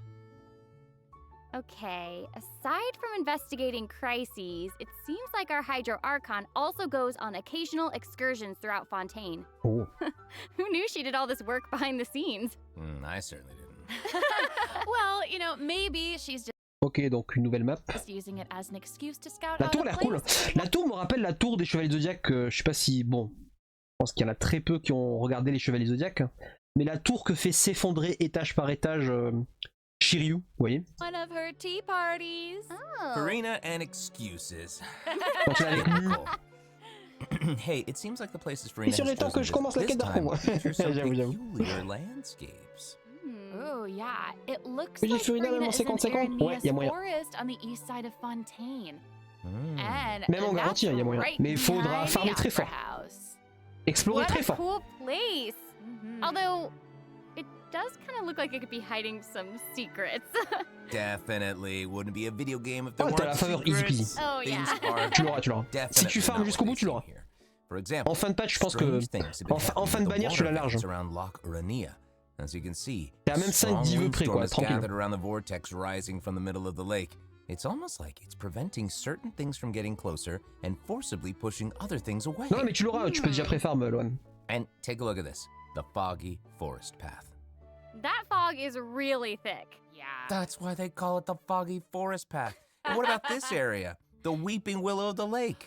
Okay, aside from investigating crises, it seems like our Hydro Archon also goes on occasional excursions throughout Fontaine. Oh. Who knew she did all this work behind the scenes? I certainly didn't. Well, you know, maybe she's just Ok, donc une nouvelle map. using it as an excuse to scout La out tour a a l'air cool. place. La tour me rappelle la tour des Chevaliers Zodiac. Je sais pas si... Bon, je pense qu'il y en a très peu qui ont regardé les Chevaliers Zodiac. Mais la tour que fait s'effondrer étage par étage Shiryu, vous voyez? One of her tea parties. Oh. Furina and excuses. Quand il est avec Mu. Hey, it seems like the places Et Furina sur les temps que je commence la quête d'argent, moi. J'avoue. peculiar landscapes. Oh yeah, it looks Mais j'ai like Furina même en Furina is in 50-50. Ouais, y a moyen. forest on the east side of Fontaine. And Même en garantie, y a moyen. right Mais il faudra behind farmer the très fort. Opera House. Explorer What très a fort. cool place! Although, it does kind of look like it could be hiding some secrets. Definitely wouldn't be a video game if there Oh, t'as weren't la faveur easy peasy. secrets. Oh, yeah. Things are Tu l'auras, tu l'auras. Si tu definitely farmes not jusqu'au bout, what tu they l'auras. seem here. For example, En fin de patch, je pense que... strange things have been En fin de happening with bannière, the je suis la water large. vents around Loch Urania. As you can see, T'es à même 5-10 vœux près, quoi, has tranquille. gathered around the vortex rising from the middle of the lake. It's almost like it's preventing certain things from getting closer and forcibly pushing other things away. Non, mais tu l'auras, tu peux déjà pré-farm, Loan. And take a look at this, the foggy forest path. That fog is really thick. Yeah. That's why they call it the foggy forest path. And what about this area? The weeping willow of the lake.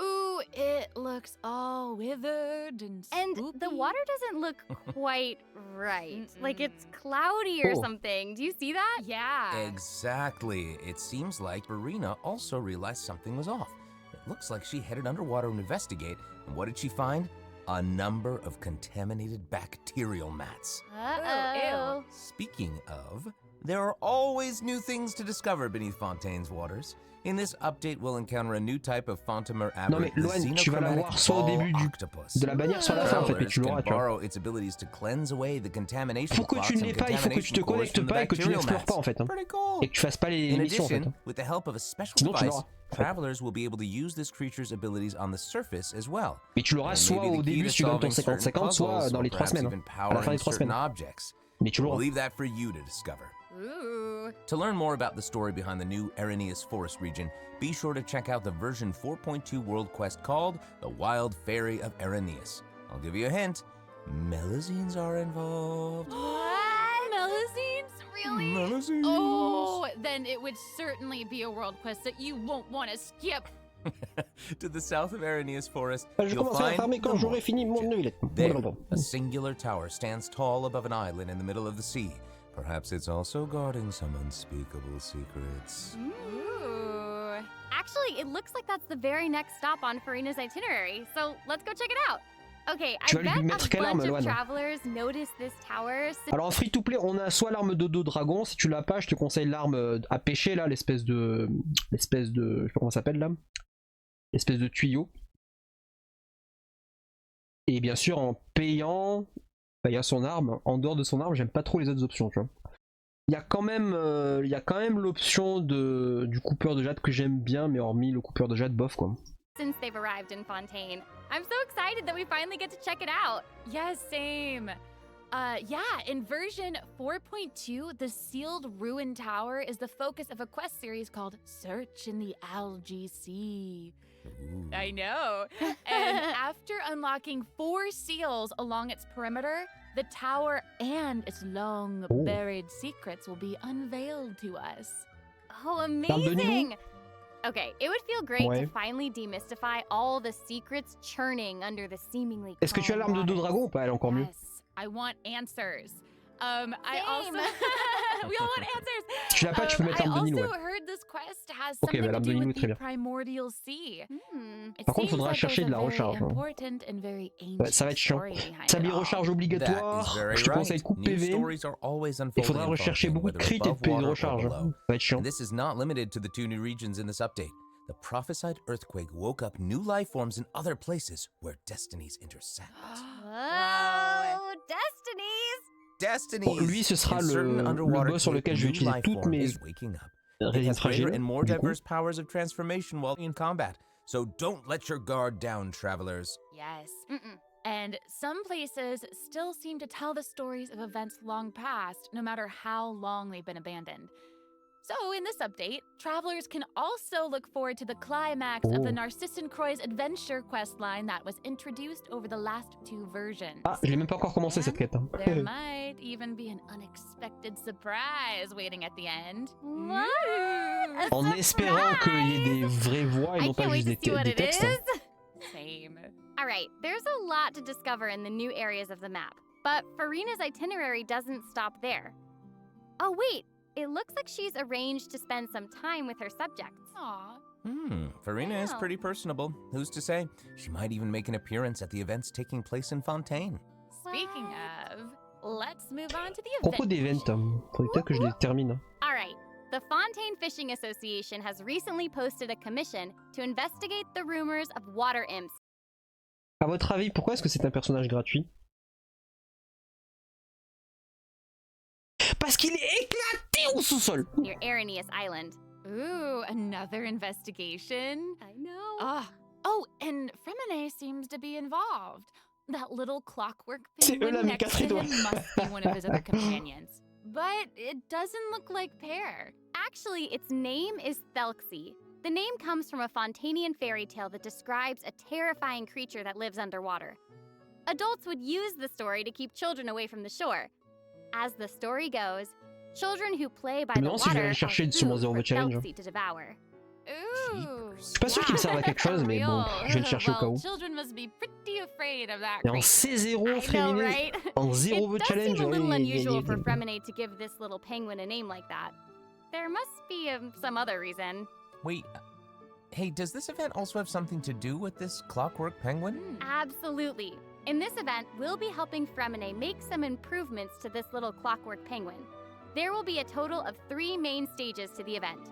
Ooh, it looks all withered and And spoopy. the water doesn't look quite right. Like it's cloudy or Oh. something. Do you see that? Yeah. Exactly. It seems like Furina also realized something was off. It looks like she headed underwater to investigate, and what did she find? A number of contaminated bacterial mats. Uh-oh. Speaking of, There are always new things to discover beneath Fontaine's waters. In this update, we'll encounter a new type of Fontamer Non mais aberrant, the Loane, tu vas la voir soit au début de la bannière, soit à la fin en fait, mais tu l'auras, tu vois. borrow its abilities to cleanse away the contamination Pour que tu clots ne l'aies and pas, il faut que tu te contamination cores connectes from the pas et que tu bacterial n'explores pas en mats. fait. Hein. Pretty cool. Et que tu fasses pas les In missions en fait. addition, Hein. with the help of a special Sinon, tu device, l'auras. travelers will be able to use this creature's abilities on the surface as well. Mais tu l'auras soit au début si tu gagnes ton 50-50, soit dans les 3 semaines. Hein. À la fin des 3 semaines. Mais tu l'auras. We'll leave that for you to discover. Ooh. To learn more about the story behind the new Arrhenius Forest region, be sure to check out the version 4.2 world quest called The Wild Fairy of Arrhenius. I'll give you a hint. Melazines are involved. What? Melazines? Really? Melazines. Oh, then it would certainly be a world quest that you won't want to skip. To the south of Arrhenius Forest, Je you'll commencerai à find farmer quand j'aurai fini mon neuvillette. there, a singular tower stands tall above an island in the middle of the sea. Perhaps it's also guarding some unspeakable secrets. Ooh. Actually, it looks like that's the very next stop on Farina's itinerary, so let's go check it out. Okay, I Tu vas lui bet mettre a quelle arme, bunch of Loane? travelers notice this tower. Alors en free to play, on a soit l'arme de dos dragon, si tu l'as pas, je te conseille l'arme à pêcher là, l'espèce de, je sais pas comment ça s'appelle là, l'espèce de tuyau. Et bien sûr en payant, il y a son arme. En dehors de son arme, j'aime pas trop les autres options, tu vois. Il y a quand même l'option du coupeur de jade que j'aime bien, mais hormis le coupeur de jade, bof quoi. Since they've arrived in Fontaine, I'm so excited that we finally get to check it out. Yes, same. Yeah, in version 4.2, the sealed ruined tower is the focus of a quest series called Search in the Algae Sea. Ooh. I know. And after unlocking 4 seals along its perimeter, the tower and its long buried secrets will be unveiled to us. Oh, amazing! Okay, it would feel great to finally demystify all the secrets churning under the seemingly. Est-ce que tu as l'arme de dos dragon ou pas? Elle est encore mieux. Yes, I want answers. I also we all want answers. Si tu l'as pas, tu peux mettre l'arme de Nilou. I also heard this quest has something Ok, bah, l'arme de to do Nilou est with très the bien. primordial sea. Par contre, il faudra chercher de la recharge. Hein. Ouais, ça va être chiant. Sablier recharge obligatoire. Je te conseille coupe PV. Il faudra rechercher beaucoup de crit et de PV de recharge. Ça va être chiant. This is not limited to the 2 new regions in this update. The prophesied earthquake woke up new life forms in other places where destinies intersect. Oh, destinies! Bon, lui, ce sera le boss sur lequel je vais utiliser toutes mes résines fragiles. And more diverse powers of transformation while in combat. So don't let your guard down, travelers. Yes. And some places still seem to tell the stories of events long past, no matter how long they've been abandoned. So, in this update, travelers can also look forward to the climax of the Narcissan Croix adventure questline that was introduced over the last 2 versions. Ah, je l'ai même pas encore commencé cette quête. Hein. There might even be an unexpected surprise waiting at the end. What? En espérant qu'il y ait des vraies voix et non pas juste des textes. Hein. Same. Alright, there's a lot to discover in the new areas of the map, but Farina's itinerary doesn't stop there. Oh wait, it looks like she's arranged to spend some time with her subjects. Aww. Farina is pretty personable. Who's to say? She might even make an appearance at the events taking place in Fontaine. Speaking of, let's move on to the À propos event. d'event, faudrait peut-être que je les termine. Alright, the Fontaine Fishing Association has recently posted a commission to investigate the rumors of water imps. À votre avis, pourquoi est-ce que c'est un personnage gratuit? Parce qu'il est éclaté au sous-sol. Near Arrhenius Island. Ooh, another investigation. I know. Oh, and Fremine seems to be involved. That little clockwork penguin next to him must be one of his other companions. But it doesn't look like Pear. Actually, its name is Thelxie. The name comes from a Fontanian fairy tale that describes a terrifying creature that lives underwater. Adults would use the story to keep children away from the shore. As the story goes, children who play by the water are food for Thelxie to devour. Ooh, Je suis pas sûr qu'il me serve à quelque chose, mais bon, je vais le chercher au cas où. Children must be pretty afraid of that Et en C0 Fremine, en 0 challenge. It does seem a little unusual for Fremine to give this little penguin a name like that. There must be some other reason. Wait, hey, does this event also have something to do with this clockwork penguin? Absolutely. In this event, we'll be helping Fremine make some improvements to this little clockwork penguin. There will be a total of 3 main stages to the event.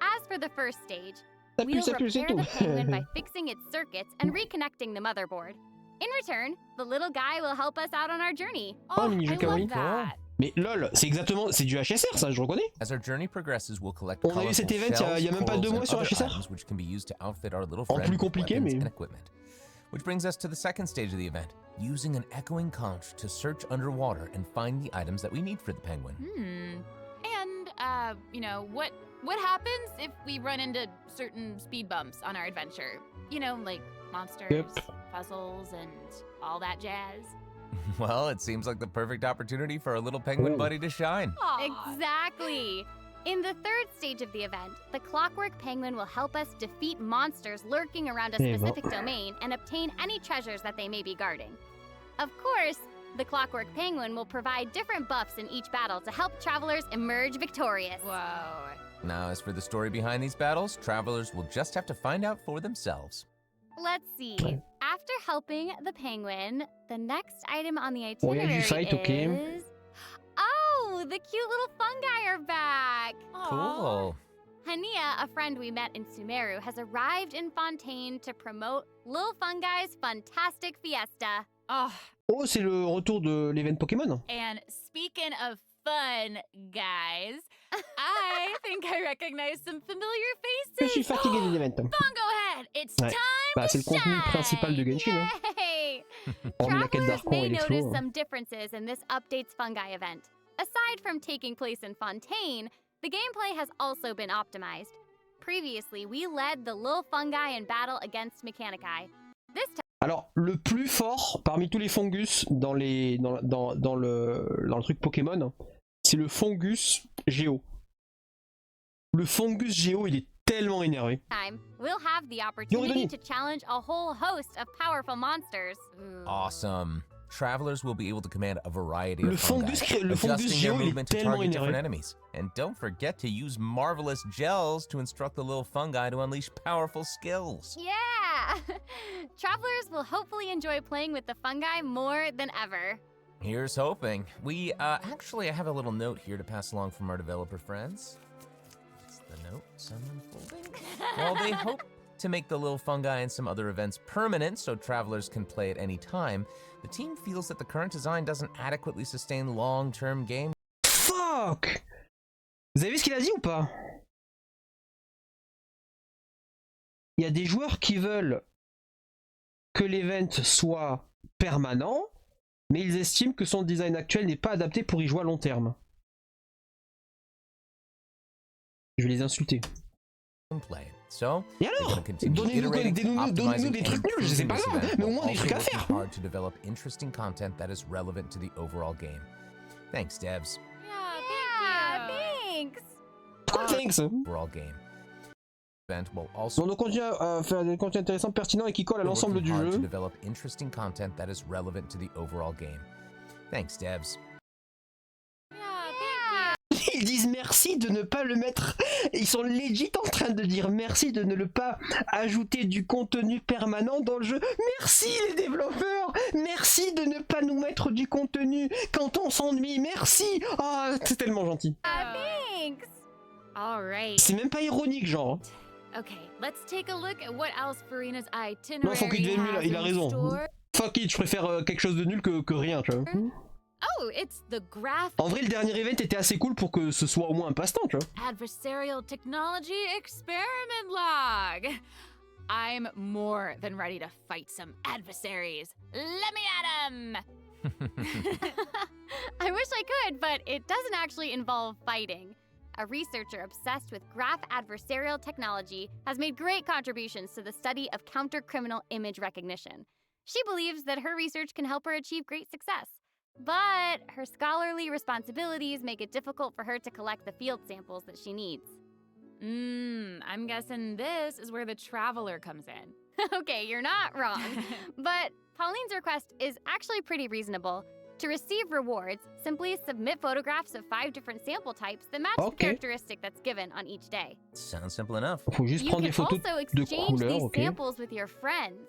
As for the first stage, Ça we'll pue, repair c'est the tout. penguin by fixing its circuits and reconnecting the motherboard. In return, the little guy will help us out on our journey. Oh, mini jeu I kawaii. love that. Mais lol, c'est exactement, c'est du HSR ça, je reconnais. As our journey progresses, we'll collect On a eu cet colorful event il y a shells, même pas 2 corals, mois sur and other HSR. items which can be used to outfit our little En friend plus with compliqué, weapons mais. and equipment. Which brings us to the second stage of the event, using an echoing conch to search underwater and find the items that we need for the penguin. And, you know, what happens if we run into certain speed bumps on our adventure? You know, like monsters, puzzles, and all that jazz. Well, it seems like the perfect opportunity for our little penguin buddy to shine. Exactly. In the third stage of the event, the Clockwork Penguin will help us defeat monsters lurking around a specific domain and obtain any treasures that they may be guarding. Of course, the Clockwork Penguin will provide different buffs in each battle to help travelers emerge victorious. Whoa. Now, as for the story behind these battles, travelers will just have to find out for themselves. Let's see. After helping the penguin, the next item on the Oh, il y a itinerary du fight, ok. is... Oh, the cute little fungi are back! Cool. Hania, a friend we met in Sumeru, has arrived in Fontaine to promote Lil Fungi's Fantastic Fiesta. Oh, Oh, c'est le retour de l'event Pokémon. and speaking of fun, guys, I think I recognize some familiar Je suis faces. fatigué des events. Bongo Head, it's Ouais. time Bah, c'est to le contenu shine. principal de Genshin. Hein. Yay! Hormis la quête Travelers d'Archon may et notice l'explo. some differences in this update's fungi event. Aside from taking place in Fontaine, the gameplay has also been optimized. Previously, we led the Lil Fungi in battle against Mechanici. This time, Alors, le plus fort parmi tous les fungus dans le truc Pokémon, c'est le fungus géo. Le fungus géo, il est tellement énervé. we'll have the opportunity to challenge a whole host of powerful monsters. Awesome. Travelers will be able to command a variety Le of fungi, fungus adjusting géo, their il est movement to tellement target different énervé. enemies. And don't forget to use marvelous gels to instruct the little fungi to unleash powerful skills. Yeah! Travelers will hopefully enjoy playing with the fungi more than ever. Here's hoping. Actually, I have a little note here to pass along from our developer friends. It's the note, someone folding. While they hope to make the little fungi and some other events permanent so travelers can play at any time, the team feels that the current design doesn't adequately sustain long-term game. Fuck! Vous avez vu ce qu'il a dit ou pas? Il y a des joueurs qui veulent que l'event soit permanent, mais ils estiment que son design actuel n'est pas adapté pour y jouer à long terme. Je vais les insulter. So, et alors, donnez-nous des trucs nuls, c'est pas grave, mais au moins des trucs à faire. Hard to develop interesting content that is relevant to the overall game. Thanks, devs. Yeah, thanks! Thanks! Overall game. Event will also On continue à faire des contenus intéressants, pertinents et qui collent à l'ensemble du jeu. to develop interesting content that is relevant to the overall game. Thanks, devs. Ils disent merci de ne pas le mettre. Ils sont legit en train de dire merci de ne pas ajouter du contenu permanent dans le jeu. Merci les développeurs. Merci de ne pas nous mettre du contenu quand on s'ennuie. Merci. Ah, c'est tellement gentil. Thanks! Alright. C'est même pas ironique, genre. Okay, let's take a look at what else Farina's itinerary Non, faut qu'il devienne nul, il a has in raison. store. Fuck it, je préfère quelque chose de nul que rien, tu vois. Oh, it's the graph En vrai, le dernier event était assez cool pour que ce soit au moins un passe-temps, tu vois. Adversarial Technology Experiment Log. I'm more than ready to fight some adversaries. Let me at 'em! I wish I could, but it doesn't actually involve fighting. A researcher obsessed with graph adversarial technology has made great contributions to the study of counter-criminal image recognition. She believes that her research can help her achieve great success. But her scholarly responsibilities make it difficult for her to collect the field samples that she needs. I'm guessing this is where the traveler comes in. Okay, you're not wrong. But Pauline's request is actually pretty reasonable. To receive rewards, simply submit photographs of 5 different sample types that match the characteristic that's given on each day. Sounds simple enough. Faut juste prendre des photos also de exchange couleurs, these ok. samples with your friends.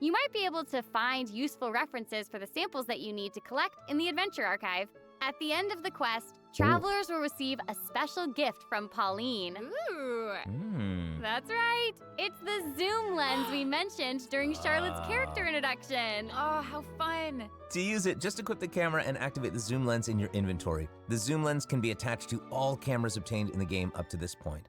You might be able to find useful references for the samples that you need to collect in the Adventure Archive. At the end of the quest, travelers will receive a special gift from Pauline. Ooh. That's right. It's the zoom lens we mentioned during Charlotte's character introduction. Oh, how fun. To use it, just equip the camera and activate the zoom lens in your inventory. The zoom lens can be attached to all cameras obtained in the game up to this point.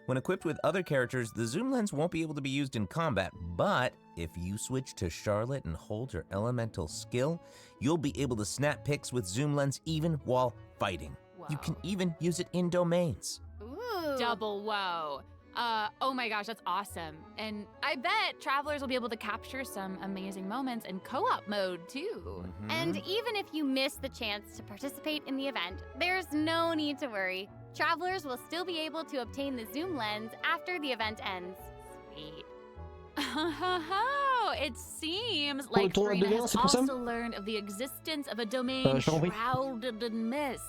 When equipped with other characters, the zoom lens won't be able to be used in combat, but if you switch to Charlotte and hold her elemental skill, you'll be able to snap pics with zoom lens even while fighting. Whoa. You can even use it in domains. Ooh. Double whoa. Oh my gosh, that's awesome. And I bet travelers will be able to capture some amazing moments in co-op mode too. And even if you miss the chance to participate in the event, there's no need to worry. Travelers will still be able to obtain the zoom lens after the event ends. Sweet. It seems like Farina has also learned of the existence of a domain shrouded in mist.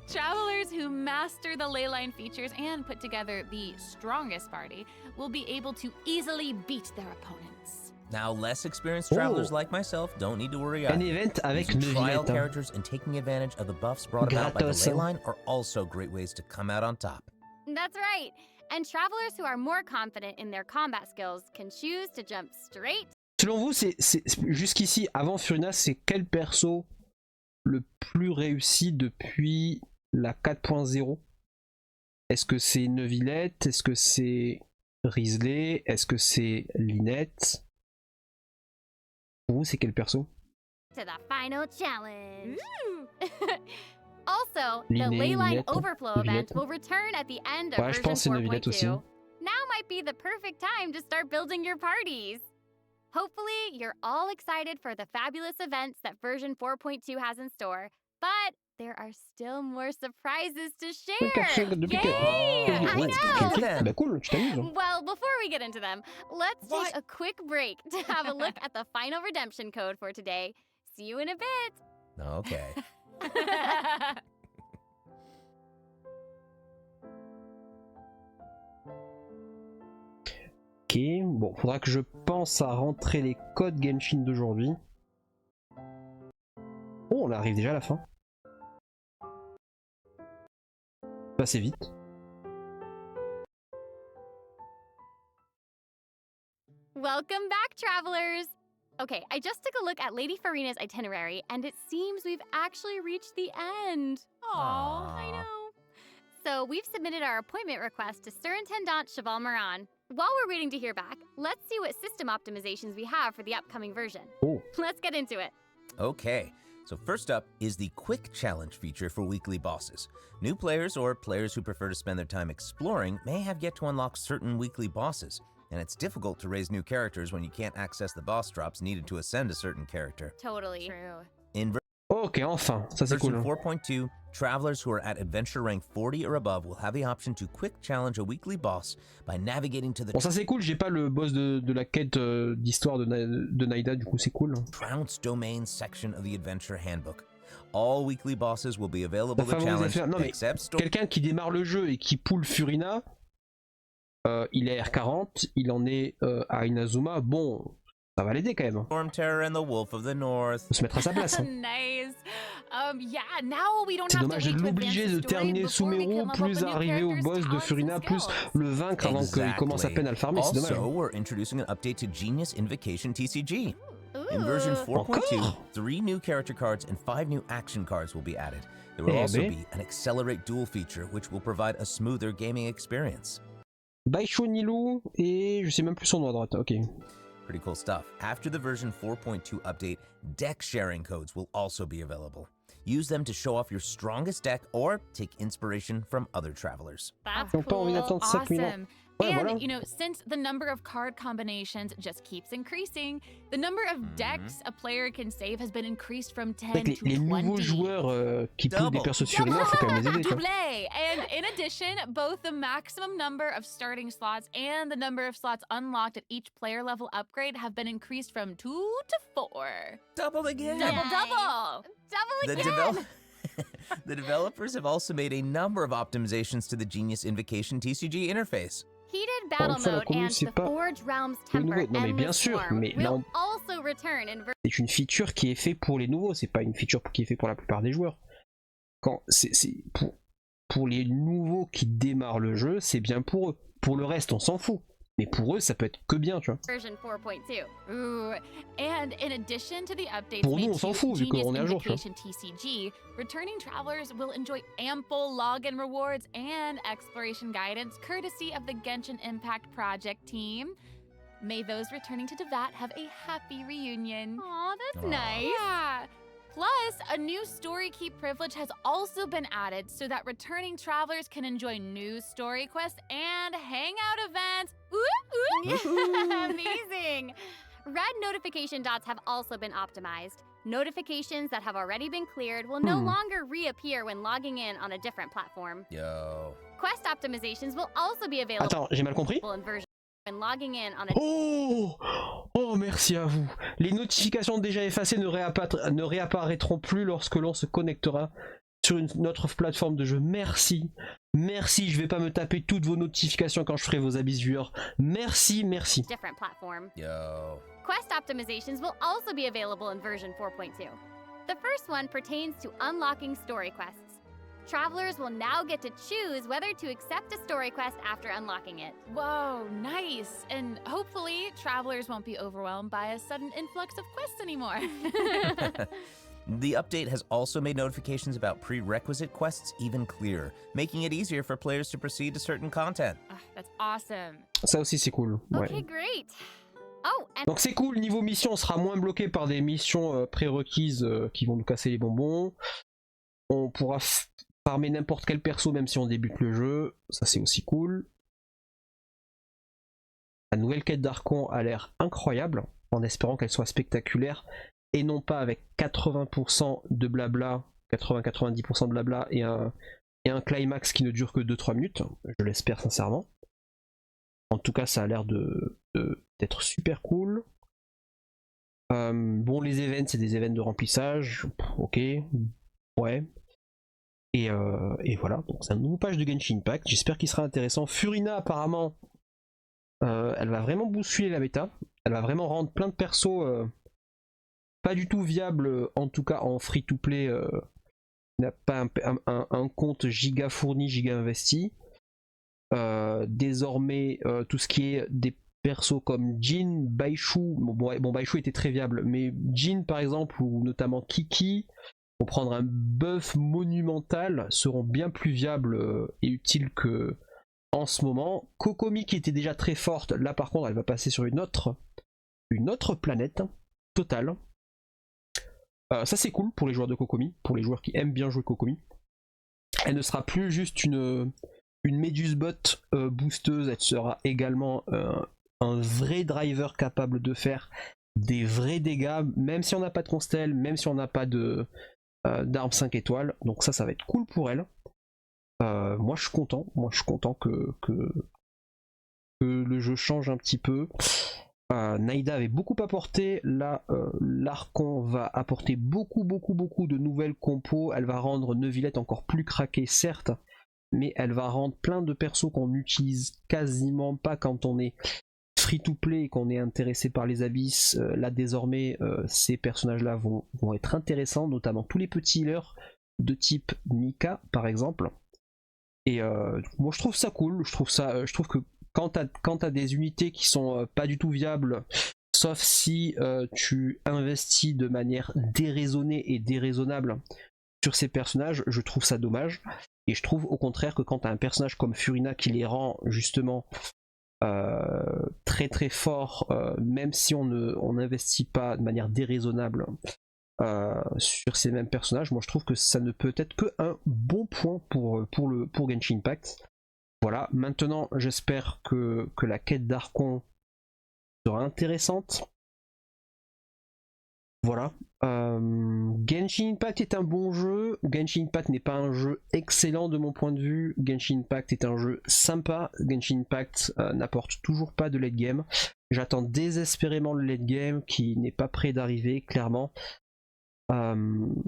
Travelers who master the leyline features and put together the strongest party will be able to easily beat their opponents. Now, less experienced travelers like myself don't need to worry either. Un event avec Using trial Neuvillette. characters and taking advantage of the buffs brought about by the Gratos. leyline are also great ways to come out on top. That's right. And travelers who are more confident in their combat skills can choose to jump straight. Selon vous, jusqu'ici, avant Furina, c'est quel perso le plus réussi depuis la 4.0? Est-ce que c'est Neuvillette? Est-ce que c'est Risley? Est-ce que c'est Lynette? Pour vous, c'est quel perso? To the final challenge. Also, Liné, the Leyline Neuvillette, Overflow Neuvillette. event will return at the end of Ouais, je version pense que c'est Neuvillette aussi. 4.2. Now might be the perfect time to start building your parties. Hopefully, you're all excited for the fabulous events that version 4.2 has in store, but there are still more surprises to share. Yay! I know! Bah cool, tu t'amuses. Well, before we get into them, let's take a quick break to have a look at the final redemption code for today. See you in a bit. Okay. Ok, bon, faudra que je pense à rentrer les codes Genshin d'aujourd'hui. Oh, on arrive déjà à la fin. Assez vite. Welcome back, travelers! Okay, I just took a look at Lady Farina's itinerary, and it seems we've actually reached the end. Aww, I know. So we've submitted our appointment request to Surintendant Cheval Moran. While we're waiting to hear back, let's see what system optimizations we have for the upcoming version. Oh. Let's get into it. Okay, so first up is the Quick Challenge feature for weekly bosses. New players or players who prefer to spend their time exploring may have yet to unlock certain weekly bosses, and it's difficult to raise new characters when you can't access the boss drops needed to ascend a certain character. Totally. True. In Ok, enfin, ça c'est version cool. 4.2, travelers who are at adventure rank 40 or above will have the option to quick challenge a weekly boss by navigating to the Bon, ça c'est cool, j'ai pas le boss de la quête d'histoire de Naïda, du coup c'est cool. Trounce Domain section of the Adventure Handbook. All weekly bosses will be available to challenge, Non, mais quelqu'un qui démarre le jeu et qui pull Furina, il est R40, il en est à Inazuma, bon, ça va l'aider quand même. Storm Terror and the Wolf of the North. Faut se mettre à sa place. Hein. Nice. Yeah, now we don't C'est have dommage to de wait to l'obliger advance de the story terminer before we Sumeru, can level plus up a new arriver au character's boss de talents and Furina, plus skills. le vaincre avant qu'il commence à peine à le farmer, c'est dommage. Also, we're introducing an update to Genius Invocation TCG. In version 4.2, 3 new character cards and 5 new action cards will be added. There will also be an Accelerate Duel feature, which will provide a smoother gaming experience. Baisho Nilou et je sais même plus son nom à droite, ok. Pretty cool stuff. After the version 4.2 update, deck sharing codes will also be available. Use them to show off your strongest deck or take inspiration from other travelers. That's Pas envie d'attendre 5 000 ans. awesome. Ouais, And, voilà. you know, since the number of card combinations just keeps increasing, the number of decks a player can save has been increased from 10 Avec to les 20. nouveaux joueurs qui pullent des persos de Furina, faut quand même les aider. Quoi. Doublé! And in addition, both the maximum number of starting slots and the number of slots unlocked at each player level upgrade have been increased from 2 to 4. Double again! Double! Double again! The developers have also made a number of optimizations to the Genius Invocation TCG interface. Heated Battle Mode and the Forge Realms Temper Non mais bien Endless sûr, Swarm mais là will also return in c'est une feature qui est faite pour les nouveaux, c'est pas une feature qui est faite pour la plupart des joueurs. pour les nouveaux qui démarrent le jeu, c'est bien pour eux. Pour le reste, on s'en fout. Mais pour eux, ça peut être que bien, tu vois. Version 4.2. Ooh, and in addition to the updates Pour nous, made on s'en to fout vu Genius qu'on est à jour, tu vois. Invocation TCG, returning travelers will enjoy ample login rewards and exploration guidance courtesy of the Genshin Impact project team. May those returning to Devat have a happy reunion. Aw, that's Aw. nice. Yeah. Plus, a new story key privilege has also been added so that returning travelers can enjoy new story quests and hangout events. Amazing! Red notification dots have also been optimized. Notifications that have already been cleared will no longer reappear when logging in on a different platform. Yo. Quest optimizations will also be available Attends, j'ai mal compris? in version when logging in on a Oh, merci à vous. Les notifications déjà effacées ne réapparaîtront plus lorsque l'on se connectera sur une autre plateforme de jeu. Merci. Merci, je vais pas me taper toutes vos notifications quand je ferai vos avis viewers. Merci. different platform. Yo. Quest optimizations will also be available in version 4.2. The first one pertains to unlocking story quests. Travelers will now get to choose whether to accept a story quest after unlocking it. Whoa, nice. And hopefully, travelers won't be overwhelmed by a sudden influx of quests anymore. The update has also made notifications about prerequisite quests even clearer, making it easier for players to proceed to certain content. That's awesome. Ça aussi c'est cool. Ouais. Okay, great. Oh, and Donc c'est cool, niveau mission on sera moins bloqué par des missions prérequises qui vont nous casser les bonbons. On pourra farmer n'importe quel perso même si on débute le jeu, ça c'est aussi cool. La nouvelle quête d'Archon a l'air incroyable, en espérant qu'elle soit spectaculaire et non pas avec 80% de blabla, 80-90% de blabla et un climax qui ne dure que 2-3 minutes, je l'espère sincèrement. En tout cas ça a l'air d'être super cool. Bon, les events c'est des events de remplissage, ok, ouais. Et voilà, donc c'est un nouveau patch de Genshin Impact, j'espère qu'il sera intéressant. Furina apparemment, elle va vraiment bousculer la méta, elle va vraiment rendre plein de persos pas du tout viables, en tout cas en free-to-play, n'a pas un compte giga fourni, giga investi. Désormais, tout ce qui est des persos comme Jin, Baishu, bon Baishu était très viable, mais Jin par exemple, ou notamment Kiki, pour prendre un buff monumental, seront bien plus viables et utiles que en ce moment. Kokomi qui était déjà très forte, là par contre elle va passer sur une autre planète totale. Ça c'est cool pour les joueurs de Kokomi, pour les joueurs qui aiment bien jouer Kokomi. Elle ne sera plus juste une Méduse bot boosteuse, elle sera également un vrai driver capable de faire des vrais dégâts, même si on n'a pas de constel, même si on n'a pas d'armes 5 étoiles, donc ça va être cool pour elle. Moi je suis content que le jeu change un petit peu. Naïda avait beaucoup apporté, là l'Archon va apporter beaucoup de nouvelles compos, elle va rendre Neuvillette encore plus craquée certes, mais elle va rendre plein de persos qu'on n'utilise quasiment pas quand on est free to play et qu'on est intéressé par les abysses. Là désormais ces personnages là vont être intéressants, notamment tous les petits healers de type Mika par exemple. Et moi je trouve ça cool, je trouve que quand t'as des unités qui sont pas du tout viables, sauf si tu investis de manière déraisonnée et déraisonnable sur ces personnages, je trouve ça dommage. Et je trouve au contraire que quand t'as un personnage comme Furina qui les rend justement très fort, même si on n'investit pas de manière déraisonnable sur ces mêmes personnages, moi je trouve que ça ne peut être qu'un bon point pour Genshin Impact. Voilà, maintenant j'espère que la quête d'Archon sera intéressante. Voilà. Genshin Impact est un bon jeu. Genshin Impact n'est pas un jeu excellent de mon point de vue. Genshin Impact est un jeu sympa. Genshin Impact n'apporte toujours pas de late game. J'attends désespérément le late game qui n'est pas prêt d'arriver, clairement. Faut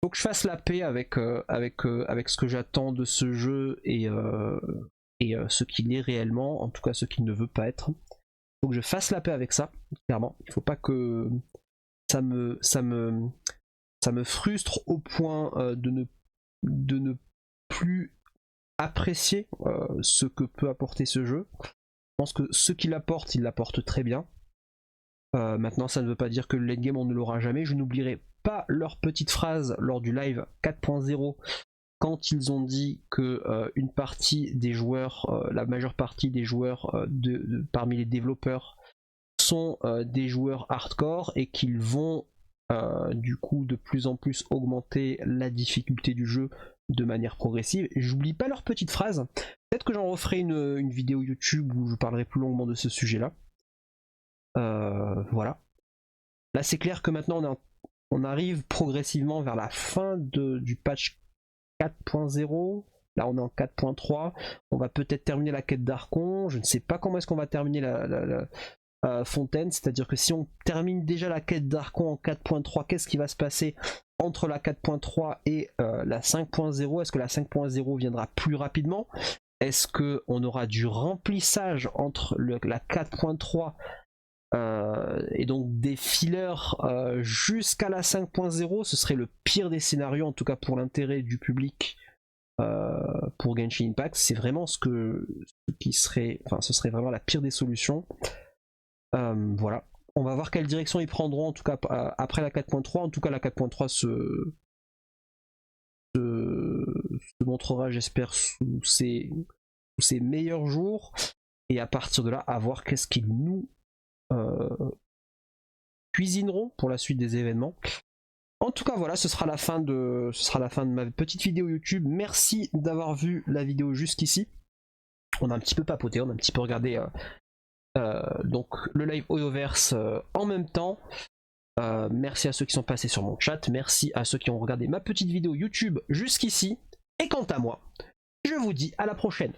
que je fasse la paix avec ce que j'attends de ce jeu et ce qu'il est réellement, en tout cas ce qu'il ne veut pas être. Faut que je fasse la paix avec ça, clairement. Il faut pas que ça me Ça me frustre au point de ne plus apprécier ce que peut apporter ce jeu. Je pense que ce qu'il apporte, il l'apporte très bien. Maintenant, ça ne veut pas dire que le late game on ne l'aura jamais. Je n'oublierai pas leur petite phrase lors du live 4.0 quand ils ont dit que une partie des joueurs, la majeure partie des joueurs parmi les développeurs sont des joueurs hardcore et qu'ils vont du coup de plus en plus augmenter la difficulté du jeu de manière progressive. Et j'oublie pas leur petite phrase. Peut-être que j'en referai une vidéo YouTube où je parlerai plus longuement de ce sujet-là. Voilà. Là, c'est clair que maintenant on arrive progressivement vers la fin du patch 4.0. Là, on est en 4.3. On va peut-être terminer la quête d'Archon. Je ne sais pas comment est-ce qu'on va terminer la Fontaine. C'est-à-dire que si on termine déjà la quête d'Archon en 4.3, qu'est-ce qui va se passer entre la 4.3 et la 5.0? Est-ce que la 5.0 viendra plus rapidement? Est-ce qu'on aura du remplissage entre la 4.3 et donc des fillers jusqu'à la 5.0? Ce serait le pire des scénarios, en tout cas pour l'intérêt du public pour Genshin Impact. C'est vraiment ce serait vraiment la pire des solutions. Voilà. On va voir quelle direction ils prendront, en tout cas après la 4.3. En tout cas, la 4.3 se montrera, j'espère, sous ses meilleurs jours. Et à partir de là, à voir qu'est-ce qu'ils nous cuisineront pour la suite des événements. En tout cas, voilà, ce sera la fin de ma petite vidéo YouTube. Merci d'avoir vu la vidéo jusqu'ici. On a un petit peu papoté, on a un petit peu regardé donc le live Hoyoverse en même temps. Merci à ceux qui sont passés sur mon chat, merci à ceux qui ont regardé ma petite vidéo YouTube jusqu'ici. Et quant à moi, je vous dis à la prochaine.